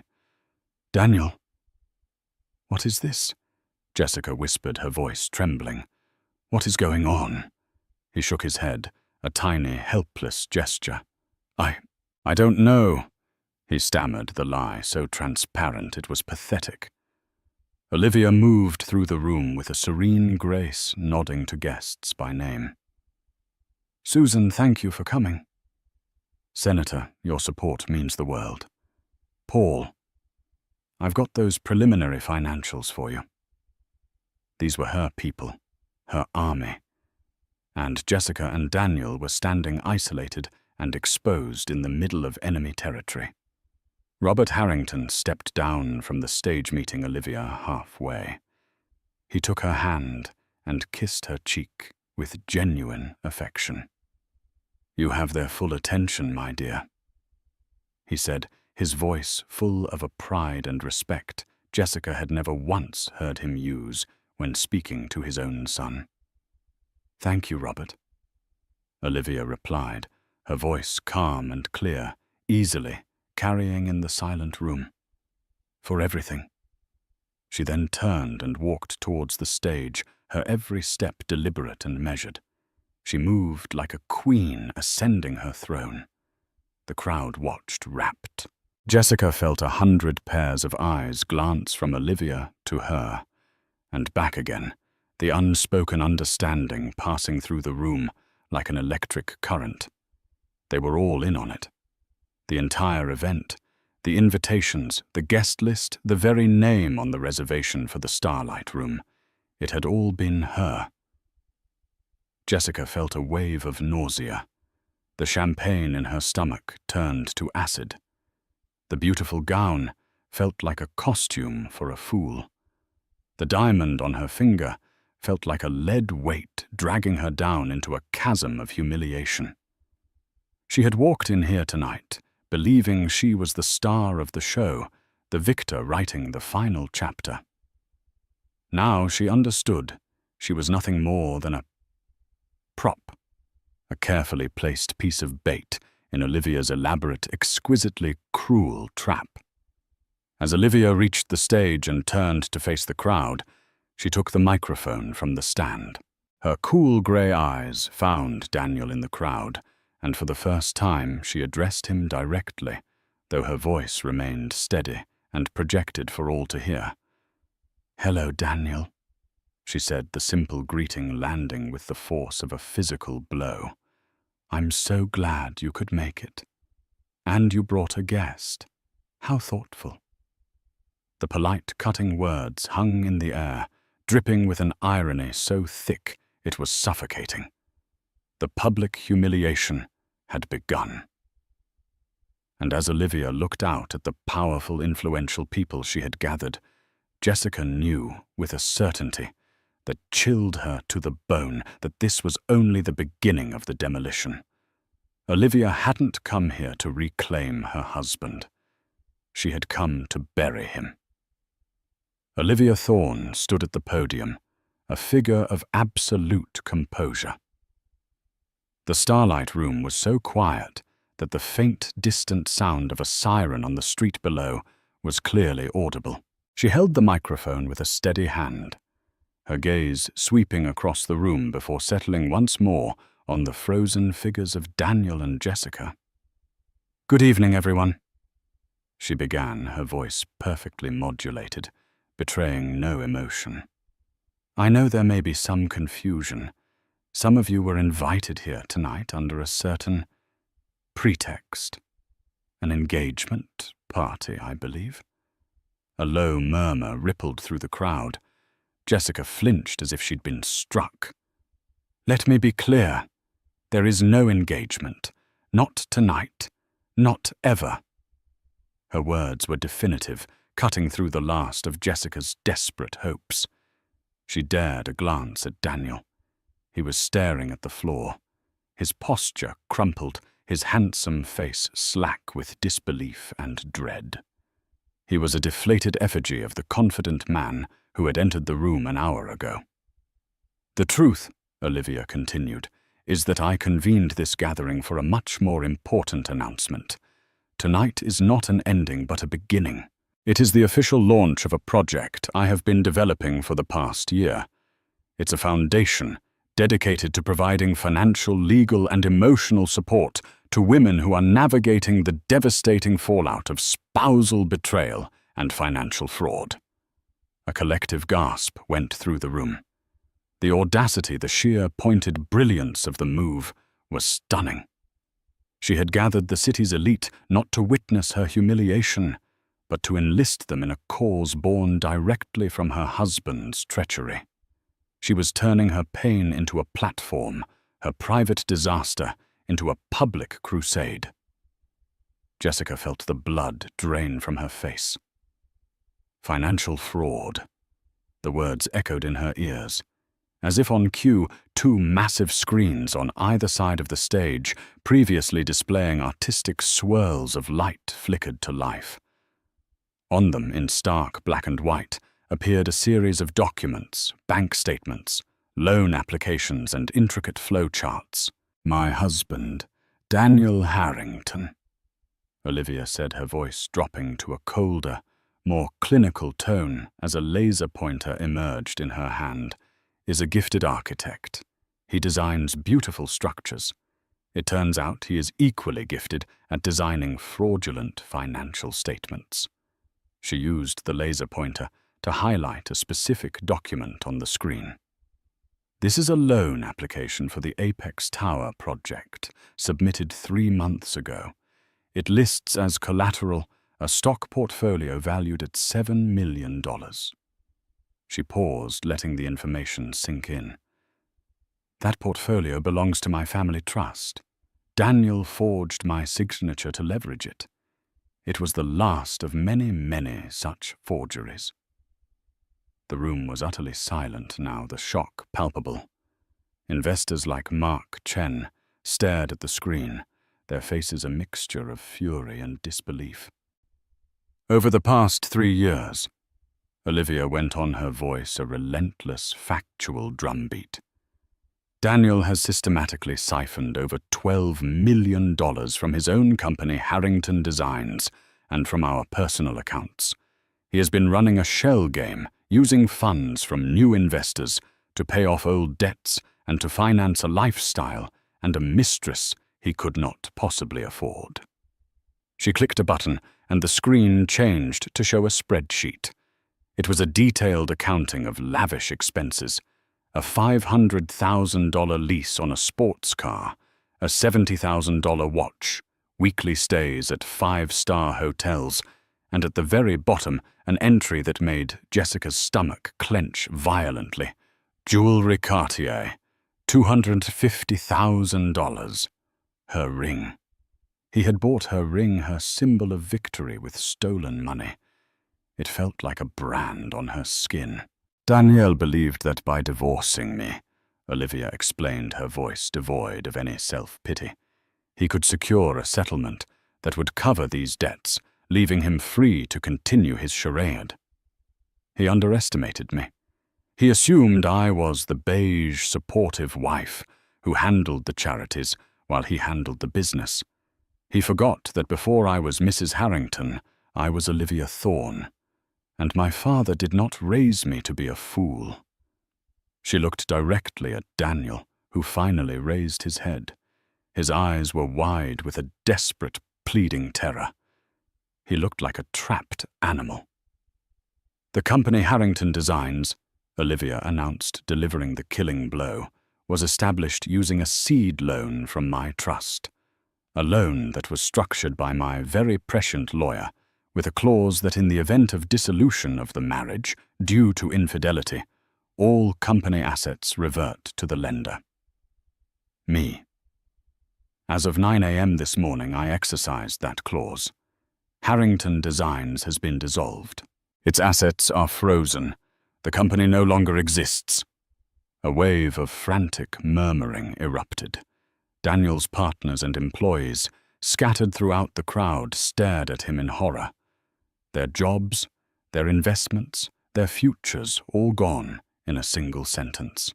"Daniel." "What is this?" Jessica whispered, her voice trembling. "What is going on?" He shook his head, a tiny, helpless gesture. I don't know," he stammered, the lie so transparent it was pathetic. Olivia moved through the room with a serene grace, nodding to guests by name. "Susan, thank you for coming." "Senator, your support means the world." "Paul, I've got those preliminary financials for you." These were her people, her army. And Jessica and Daniel were standing isolated and exposed in the middle of enemy territory. Robert Harrington stepped down from the stage, meeting Olivia halfway. He took her hand and kissed her cheek with genuine affection. "You have their full attention, my dear," he said, his voice full of a pride and respect Jessica had never once heard him use when speaking to his own son. "Thank you, Robert," Olivia replied, her voice calm and clear, easily carrying in the silent room. "For everything." She then turned and walked towards the stage, her every step deliberate and measured. She moved like a queen ascending her throne. The crowd watched rapt. Jessica felt 100 pairs of eyes glance from Olivia to her, and back again, the unspoken understanding passing through the room like an electric current. They were all in on it. The entire event, the invitations, the guest list, the very name on the reservation for the Starlight Room. It had all been her. Jessica felt a wave of nausea. The champagne in her stomach turned to acid. The beautiful gown felt like a costume for a fool. The diamond on her finger felt like a lead weight dragging her down into a chasm of humiliation. She had walked in here tonight, believing she was the star of the show, the victor writing the final chapter. Now she understood she was nothing more than a prop, a carefully placed piece of bait in Olivia's elaborate, exquisitely cruel trap. As Olivia reached the stage and turned to face the crowd, she took the microphone from the stand. Her cool grey eyes found Daniel in the crowd, and for the first time she addressed him directly, though her voice remained steady and projected for all to hear. "Hello, Daniel," she said, the simple greeting landing with the force of a physical blow. "I'm so glad you could make it. And you brought a guest. How thoughtful." The polite, cutting words hung in the air, dripping with an irony so thick it was suffocating. The public humiliation had begun. And as Olivia looked out at the powerful, influential people she had gathered, Jessica knew with a certainty that chilled her to the bone that this was only the beginning of the demolition. Olivia hadn't come here to reclaim her husband. She had come to bury him. Olivia Thorne stood at the podium, a figure of absolute composure. The Starlight Room was so quiet that the faint, distant sound of a siren on the street below was clearly audible. She held the microphone with a steady hand, her gaze sweeping across the room before settling once more on the frozen figures of Daniel and Jessica. "Good evening, everyone," she began, her voice perfectly modulated, betraying no emotion. "I know there may be some confusion. Some of you were invited here tonight under a certain pretext. An engagement party, I believe." A low murmur rippled through the crowd. Jessica flinched as if she'd been struck. "Let me be clear. There is no engagement. Not tonight. Not ever." Her words were definitive, cutting through the last of Jessica's desperate hopes. She dared a glance at Daniel. He was staring at the floor, his posture crumpled, his handsome face slack with disbelief and dread. He was a deflated effigy of the confident man who had entered the room an hour ago. "The truth," Olivia continued, "is that I convened this gathering for a much more important announcement. Tonight is not an ending but a beginning. It is the official launch of a project I have been developing for the past year. It's a foundation dedicated to providing financial, legal, and emotional support to women who are navigating the devastating fallout of spousal betrayal and financial fraud." A collective gasp went through the room. The audacity, the sheer pointed brilliance of the move was stunning. She had gathered the city's elite not to witness her humiliation, but to enlist them in a cause born directly from her husband's treachery. She was turning her pain into a platform, her private disaster into a public crusade. Jessica felt the blood drain from her face. Financial fraud. The words echoed in her ears, As if on cue, two massive screens on either side of the stage, previously displaying artistic swirls of light, flickered to life. On them, in stark black and white, appeared a series of documents, bank statements, loan applications, and intricate flow charts. "My husband, Daniel Harrington," Olivia said, her voice dropping to a colder, more clinical tone as a laser pointer emerged in her hand, "is a gifted architect. He designs beautiful structures. It turns out he is equally gifted at designing fraudulent financial statements." She used the laser pointer to highlight a specific document on the screen. "This is a loan application for the Apex Tower project, submitted 3 months ago. It lists as collateral a stock portfolio valued at $7 million. She paused, letting the information sink in. "That portfolio belongs to my family trust. Daniel forged my signature to leverage it. It was the last of many, many such forgeries." The room was utterly silent now, the shock palpable. Investors like Mark Chen stared at the screen, their faces a mixture of fury and disbelief. "Over the past 3 years," Olivia went on, her voice a relentless, factual drumbeat, "Daniel has systematically siphoned over $12 million from his own company, Harrington Designs, and from our personal accounts. He has been running a shell game, using funds from new investors to pay off old debts and to finance a lifestyle and a mistress he could not possibly afford." She clicked a button, and the screen changed to show a spreadsheet. It was a detailed accounting of lavish expenses: a $500,000 lease on a sports car, a $70,000 watch, weekly stays at 5-star hotels, and at the very bottom, an entry that made Jessica's stomach clench violently: "Jewelry Cartier, $250,000. Her ring." He had bought her ring, her symbol of victory, with stolen money. It felt like a brand on her skin. "Danielle believed that by divorcing me," Olivia explained, her voice devoid of any self-pity, "he could secure a settlement that would cover these debts, leaving him free to continue his charade. He underestimated me. He assumed I was the beige, supportive wife who handled the charities while he handled the business. He forgot that before I was Mrs. Harrington, I was Olivia Thorne, and my father did not raise me to be a fool." She looked directly at Daniel, who finally raised his head. His eyes were wide with a desperate, pleading terror. He looked like a trapped animal. "The company Harrington Designs," Olivia announced, delivering the killing blow, "was established using a seed loan from my trust. A loan that was structured by my very prescient lawyer, with a clause that in the event of dissolution of the marriage due to infidelity, all company assets revert to the lender. Me. As of 9 a.m. this morning, I exercised that clause. Harrington Designs has been dissolved. Its assets are frozen. The company no longer exists." A wave of frantic murmuring erupted. Daniel's partners and employees, scattered throughout the crowd, stared at him in horror. Their jobs, their investments, their futures all gone in a single sentence.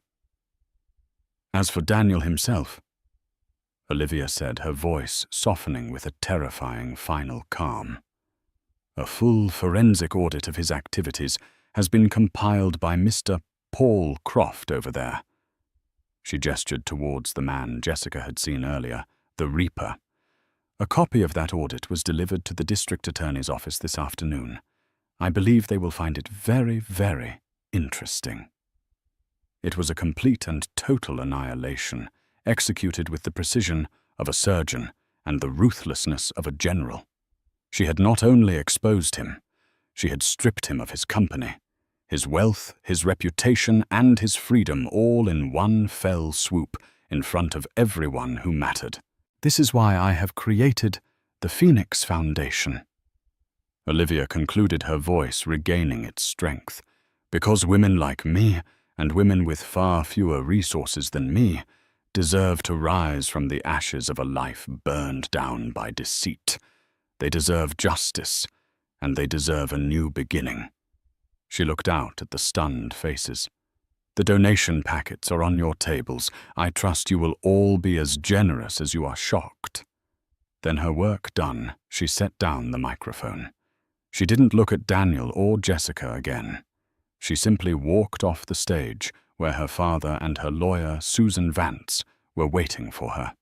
"As for Daniel himself," Olivia said, her voice softening with a terrifying final calm, "a full forensic audit of his activities has been compiled by Mr. Paul Croft over there." She gestured towards the man Jessica had seen earlier, the Reaper. "A copy of that audit was delivered to the district attorney's office this afternoon. I believe they will find it very, very interesting." It was a complete and total annihilation, executed with the precision of a surgeon and the ruthlessness of a general. She had not only exposed him, she had stripped him of his company, his wealth, his reputation, and his freedom, all in one fell swoop in front of everyone who mattered. "This is why I have created the Phoenix Foundation," Olivia concluded, her voice regaining its strength. "Because women like me and women with far fewer resources than me deserve to rise from the ashes of a life burned down by deceit. They deserve justice, and they deserve a new beginning." She looked out at the stunned faces. "The donation packets are on your tables. I trust you will all be as generous as you are shocked." Then, her work done, she set down the microphone. She didn't look at Daniel or Jessica again. She simply walked off the stage where her father and her lawyer, Susan Vance, were waiting for her.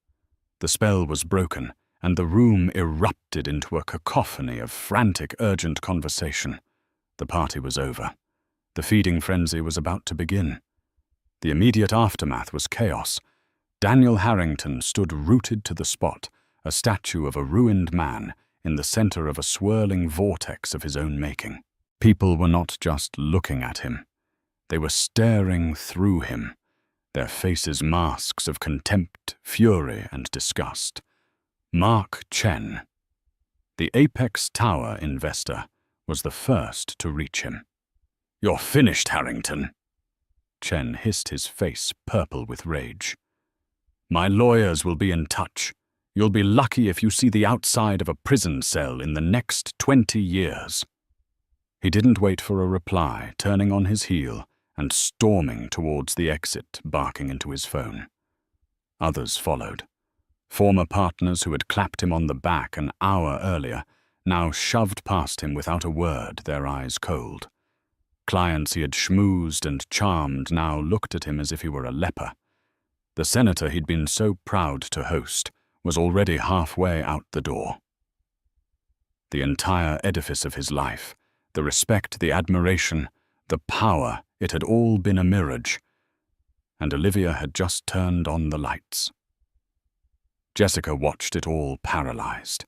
The spell was broken, and the room erupted into a cacophony of frantic, urgent conversation. The party was over. The feeding frenzy was about to begin. The immediate aftermath was chaos. Daniel Harrington stood rooted to the spot, a statue of a ruined man in the center of a swirling vortex of his own making. People were not just looking at him. They were staring through him, their faces masks of contempt, fury, and disgust. Mark Chen, the Apex Tower investor, was the first to reach him. "You're finished, Harrington." Chen hissed, his face purple with rage. "My lawyers will be in touch. You'll be lucky if you see the outside of a prison cell in the next 20 years. He didn't wait for a reply, turning on his heel and storming towards the exit, barking into his phone. Others followed. Former partners who had clapped him on the back an hour earlier now shoved past him without a word, their eyes cold. Clients he had schmoozed and charmed now looked at him as if he were a leper. The senator he'd been so proud to host was already halfway out the door. The entire edifice of his life, the respect, the admiration, the power, it had all been a mirage, and Olivia had just turned on the lights. Jessica watched it all paralyzed.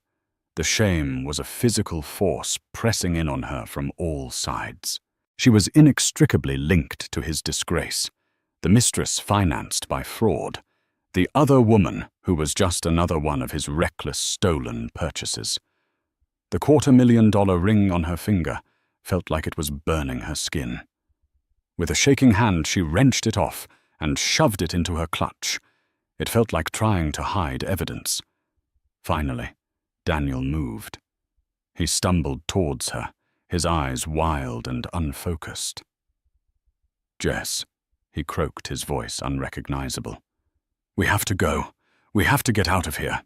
The shame was a physical force pressing in on her from all sides. She was inextricably linked to his disgrace, the mistress financed by fraud, the other woman who was just another one of his reckless stolen purchases. The $250,000 ring on her finger felt like it was burning her skin. With a shaking hand, she wrenched it off and shoved it into her clutch. It felt like trying to hide evidence. Finally, Daniel moved. He stumbled towards her, his eyes wild and unfocused. "Jess," he croaked, his voice unrecognizable. "We have to go. We have to get out of here."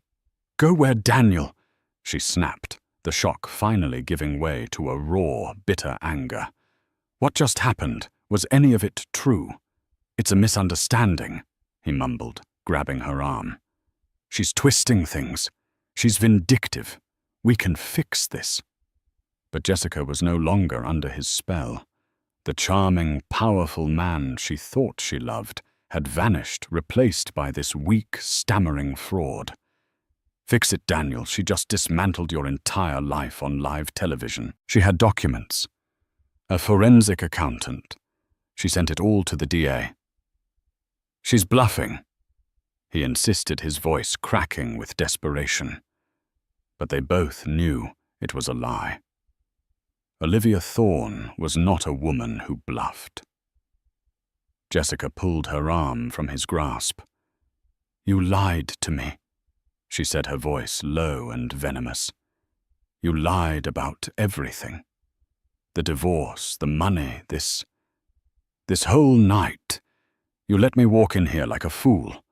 "Go where, Daniel?" she snapped, the shock finally giving way to a raw, bitter anger. "What just happened? Was any of it true?" "It's a misunderstanding," he mumbled, grabbing her arm. "She's twisting things. She's vindictive. We can fix this." But Jessica was no longer under his spell. The charming, powerful man she thought she loved had vanished, replaced by this weak, stammering fraud. "Fix it, Daniel. She just dismantled your entire life on live television. She had documents. A forensic accountant. She sent it all to the DA. She's bluffing," he insisted, his voice cracking with desperation. But they both knew it was a lie. Olivia Thorne was not a woman who bluffed. Jessica pulled her arm from his grasp. "You lied to me," she said, her voice low and venomous. "You lied about everything. The divorce, the money, this whole night. You let me walk in here like a fool.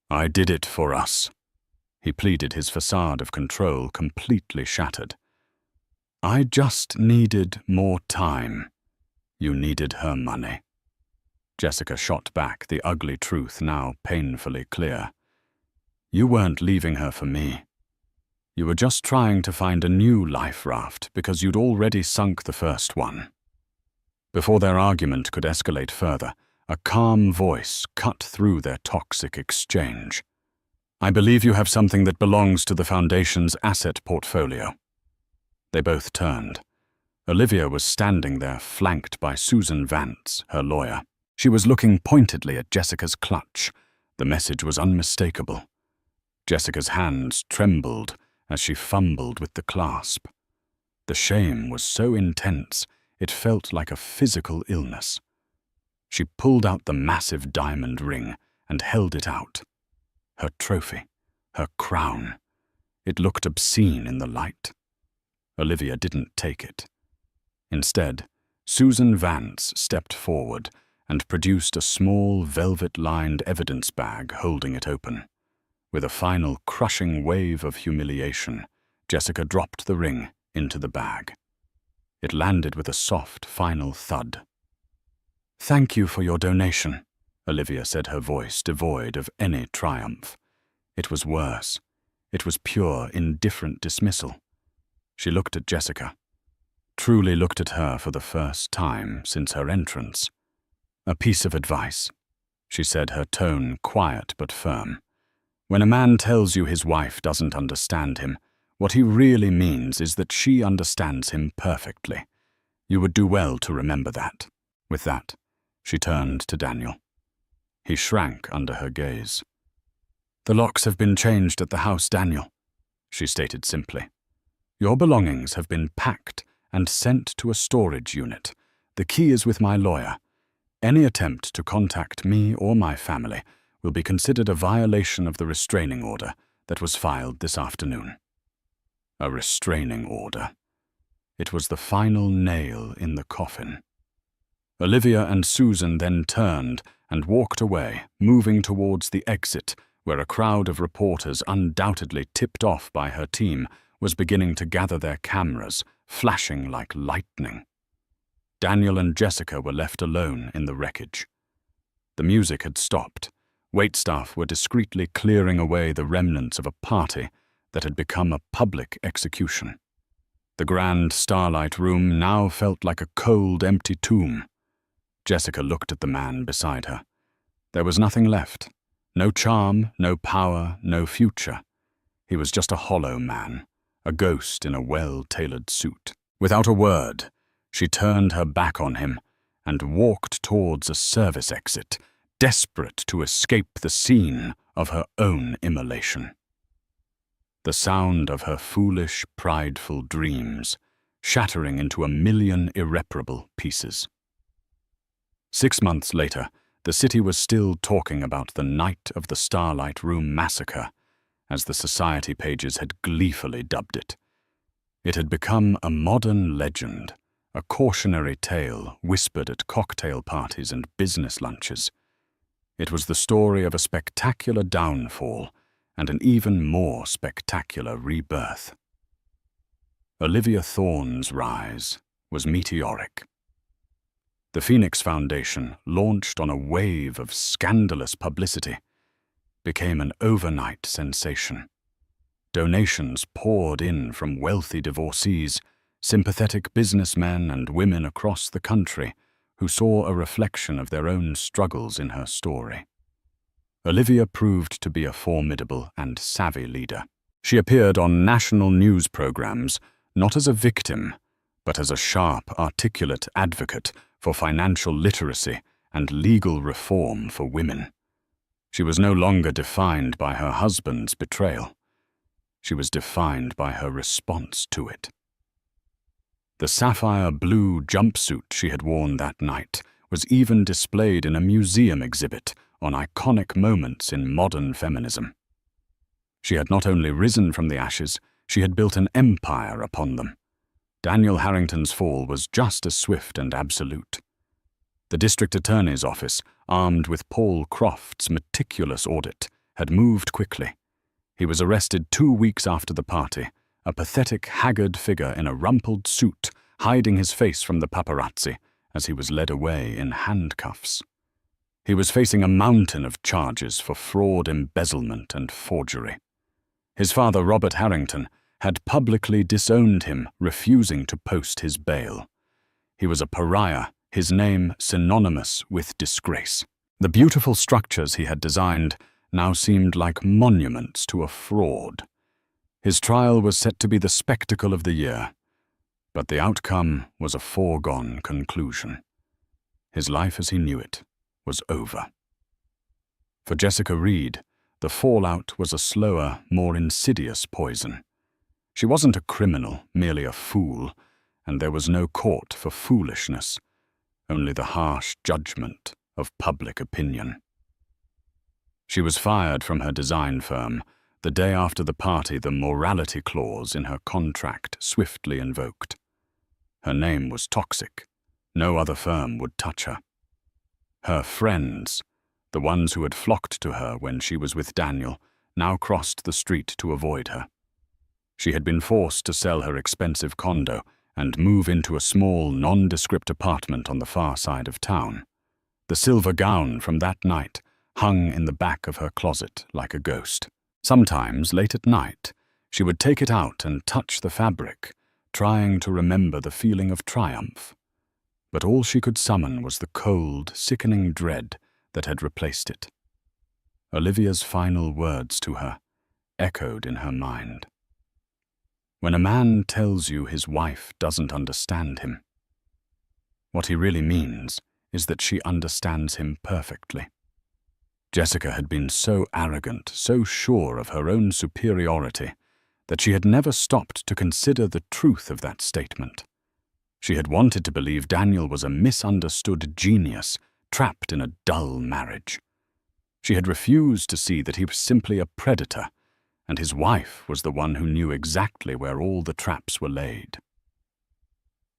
I did it for us." He pleaded, his facade of control completely shattered. "I just needed more time. You needed her money." Jessica shot back, the ugly truth now painfully clear. "You weren't leaving her for me. You were just trying to find a new life raft because you'd already sunk the first one." Before their argument could escalate further, a calm voice cut through their toxic exchange. "I believe you have something that belongs to the Foundation's asset portfolio." They both turned. Olivia was standing there, flanked by Susan Vance, her lawyer. She was looking pointedly at Jessica's clutch. The message was unmistakable. Jessica's hands trembled as she fumbled with the clasp. The shame was so intense, it felt like a physical illness. She pulled out the massive diamond ring and held it out. Her trophy, her crown. It looked obscene in the light. Olivia didn't take it. Instead, Susan Vance stepped forward and produced a small velvet-lined evidence bag holding it open. With a final crushing wave of humiliation, Jessica dropped the ring into the bag. It landed with a soft, final thud. "Thank you for your donation," Olivia said, her voice devoid of any triumph. It was worse. It was pure, indifferent dismissal. She looked at Jessica. Truly looked at her for the first time since her entrance. "A piece of advice," she said, her tone quiet but firm. "When a man tells you his wife doesn't understand him, what he really means is that she understands him perfectly. You would do well to remember that." With that, she turned to Daniel. He shrank under her gaze. "The locks have been changed at the house, Daniel," she stated simply. "Your belongings have been packed and sent to a storage unit. The key is with my lawyer. Any attempt to contact me or my family will be considered a violation of the restraining order that was filed this afternoon." A restraining order. It was the final nail in the coffin. Olivia and Susan then turned and walked away, moving towards the exit, where a crowd of reporters, undoubtedly tipped off by her team, was beginning to gather their cameras, flashing like lightning. Daniel and Jessica were left alone in the wreckage. The music had stopped. Waitstaff were discreetly clearing away the remnants of a party that had become a public execution. The grand starlight room now felt like a cold, empty tomb. Jessica looked at the man beside her. There was nothing left. No charm, no power, no future. He was just a hollow man, a ghost in a well-tailored suit. Without a word, she turned her back on him and walked towards a service exit, desperate to escape the scene of her own immolation. The sound of her foolish, prideful dreams shattering into a million irreparable pieces. 6 months later, the city was still talking about the Night of the Starlight Room Massacre, as the society pages had gleefully dubbed it. It had become a modern legend, a cautionary tale whispered at cocktail parties and business lunches. It was the story of a spectacular downfall and an even more spectacular rebirth. Olivia Thorne's rise was meteoric. The Phoenix Foundation, launched on a wave of scandalous publicity, became an overnight sensation. Donations poured in from wealthy divorcees, sympathetic businessmen and women across the country who saw a reflection of their own struggles in her story. Olivia proved to be a formidable and savvy leader. She appeared on national news programs not as a victim, but as a sharp, articulate advocate for financial literacy and legal reform for women. She was no longer defined by her husband's betrayal. She was defined by her response to it. The sapphire blue jumpsuit she had worn that night was even displayed in a museum exhibit on iconic moments in modern feminism. She had not only risen from the ashes, she had built an empire upon them. Daniel Harrington's fall was just as swift and absolute. The district attorney's office, armed with Paul Croft's meticulous audit, had moved quickly. He was arrested 2 weeks after the party, a pathetic, haggard figure in a rumpled suit, hiding his face from the paparazzi as he was led away in handcuffs. He was facing a mountain of charges for fraud, embezzlement, and forgery. His father, Robert Harrington, had publicly disowned him, refusing to post his bail. He was a pariah, his name synonymous with disgrace. The beautiful structures he had designed now seemed like monuments to a fraud. His trial was set to be the spectacle of the year, but the outcome was a foregone conclusion. His life as he knew it was over. For Jessica Reed, the fallout was a slower, more insidious poison. She wasn't a criminal, merely a fool, and there was no court for foolishness, only the harsh judgment of public opinion. She was fired from her design firm the day after the party the morality clause in her contract swiftly invoked. Her name was toxic. No other firm would touch her. Her friends, the ones who had flocked to her when she was with Daniel, now crossed the street to avoid her. She had been forced to sell her expensive condo and move into a small, nondescript apartment on the far side of town. The silver gown from that night hung in the back of her closet like a ghost. Sometimes, late at night, she would take it out and touch the fabric, trying to remember the feeling of triumph. But all she could summon was the cold, sickening dread that had replaced it. Olivia's final words to her echoed in her mind. When a man tells you his wife doesn't understand him, what he really means is that she understands him perfectly. Jessica had been so arrogant, so sure of her own superiority, that she had never stopped to consider the truth of that statement. She had wanted to believe Daniel was a misunderstood genius trapped in a dull marriage. She had refused to see that he was simply a predator, and his wife was the one who knew exactly where all the traps were laid.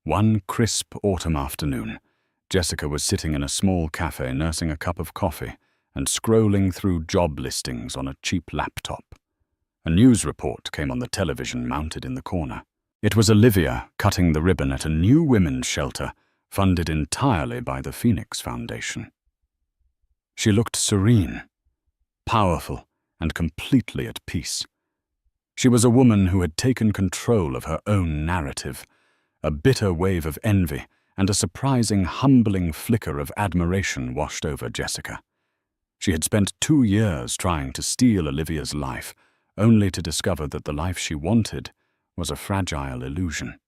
One crisp autumn afternoon, Jessica was sitting in a small cafe nursing a cup of coffee and scrolling through job listings on a cheap laptop. A news report came on the television mounted in the corner. It was Olivia cutting the ribbon at a new women's shelter funded entirely by the Phoenix Foundation. She looked serene, powerful, and completely at peace. She was a woman who had taken control of her own narrative. A bitter wave of envy and a surprising, humbling flicker of admiration washed over Jessica. She had spent 2 years trying to steal Olivia's life, only to discover that the life she wanted was a fragile illusion.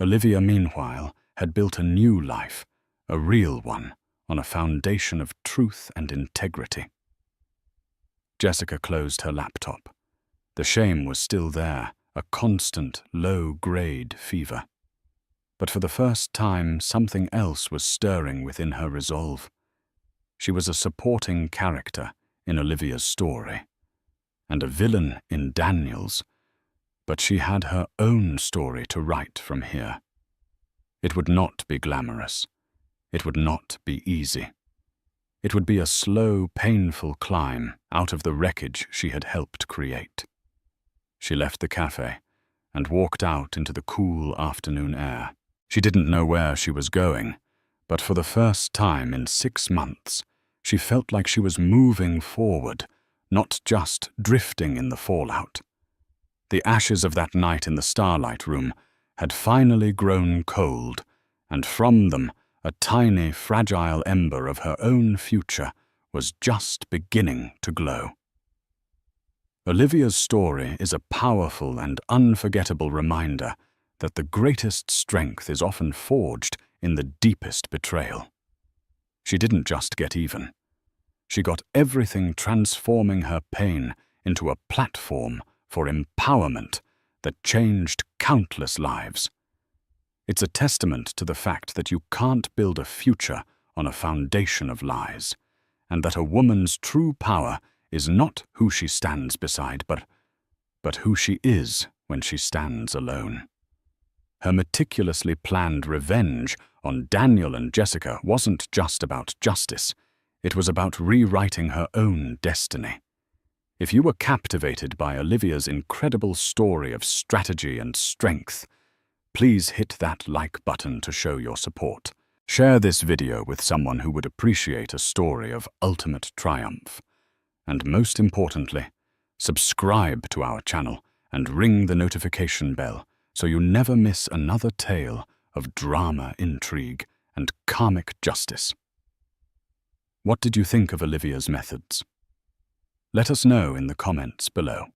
Olivia, meanwhile, had built a new life, a real one, on a foundation of truth and integrity. Jessica closed her laptop. The shame was still there, a constant, low-grade fever. But for the first time, something else was stirring within her resolve. She was a supporting character in Olivia's story, and a villain in Daniel's, but she had her own story to write from here. It would not be glamorous. It would not be easy. It would be a slow, painful climb out of the wreckage she had helped create. She left the cafe and walked out into the cool afternoon air. She didn't know where she was going, but for the first time in 6 months, she felt like she was moving forward, not just drifting in the fallout. The ashes of that night in the Starlight Room had finally grown cold, and from them a tiny, fragile ember of her own future was just beginning to glow. Olivia's story is a powerful and unforgettable reminder that the greatest strength is often forged in the deepest betrayal. She didn't just get even. She got everything, transforming her pain into a platform for empowerment that changed countless lives. It's a testament to the fact that you can't build a future on a foundation of lies, and that a woman's true power is not who she stands beside, but who she is when she stands alone. Her meticulously planned revenge on Daniel and Jessica wasn't just about justice. It was about rewriting her own destiny. If you were captivated by Olivia's incredible story of strategy and strength, please hit that like button to show your support. Share this video with someone who would appreciate a story of ultimate triumph. And most importantly, subscribe to our channel and ring the notification bell so you never miss another tale of drama, intrigue, and karmic justice. What did you think of Olivia's methods? Let us know in the comments below.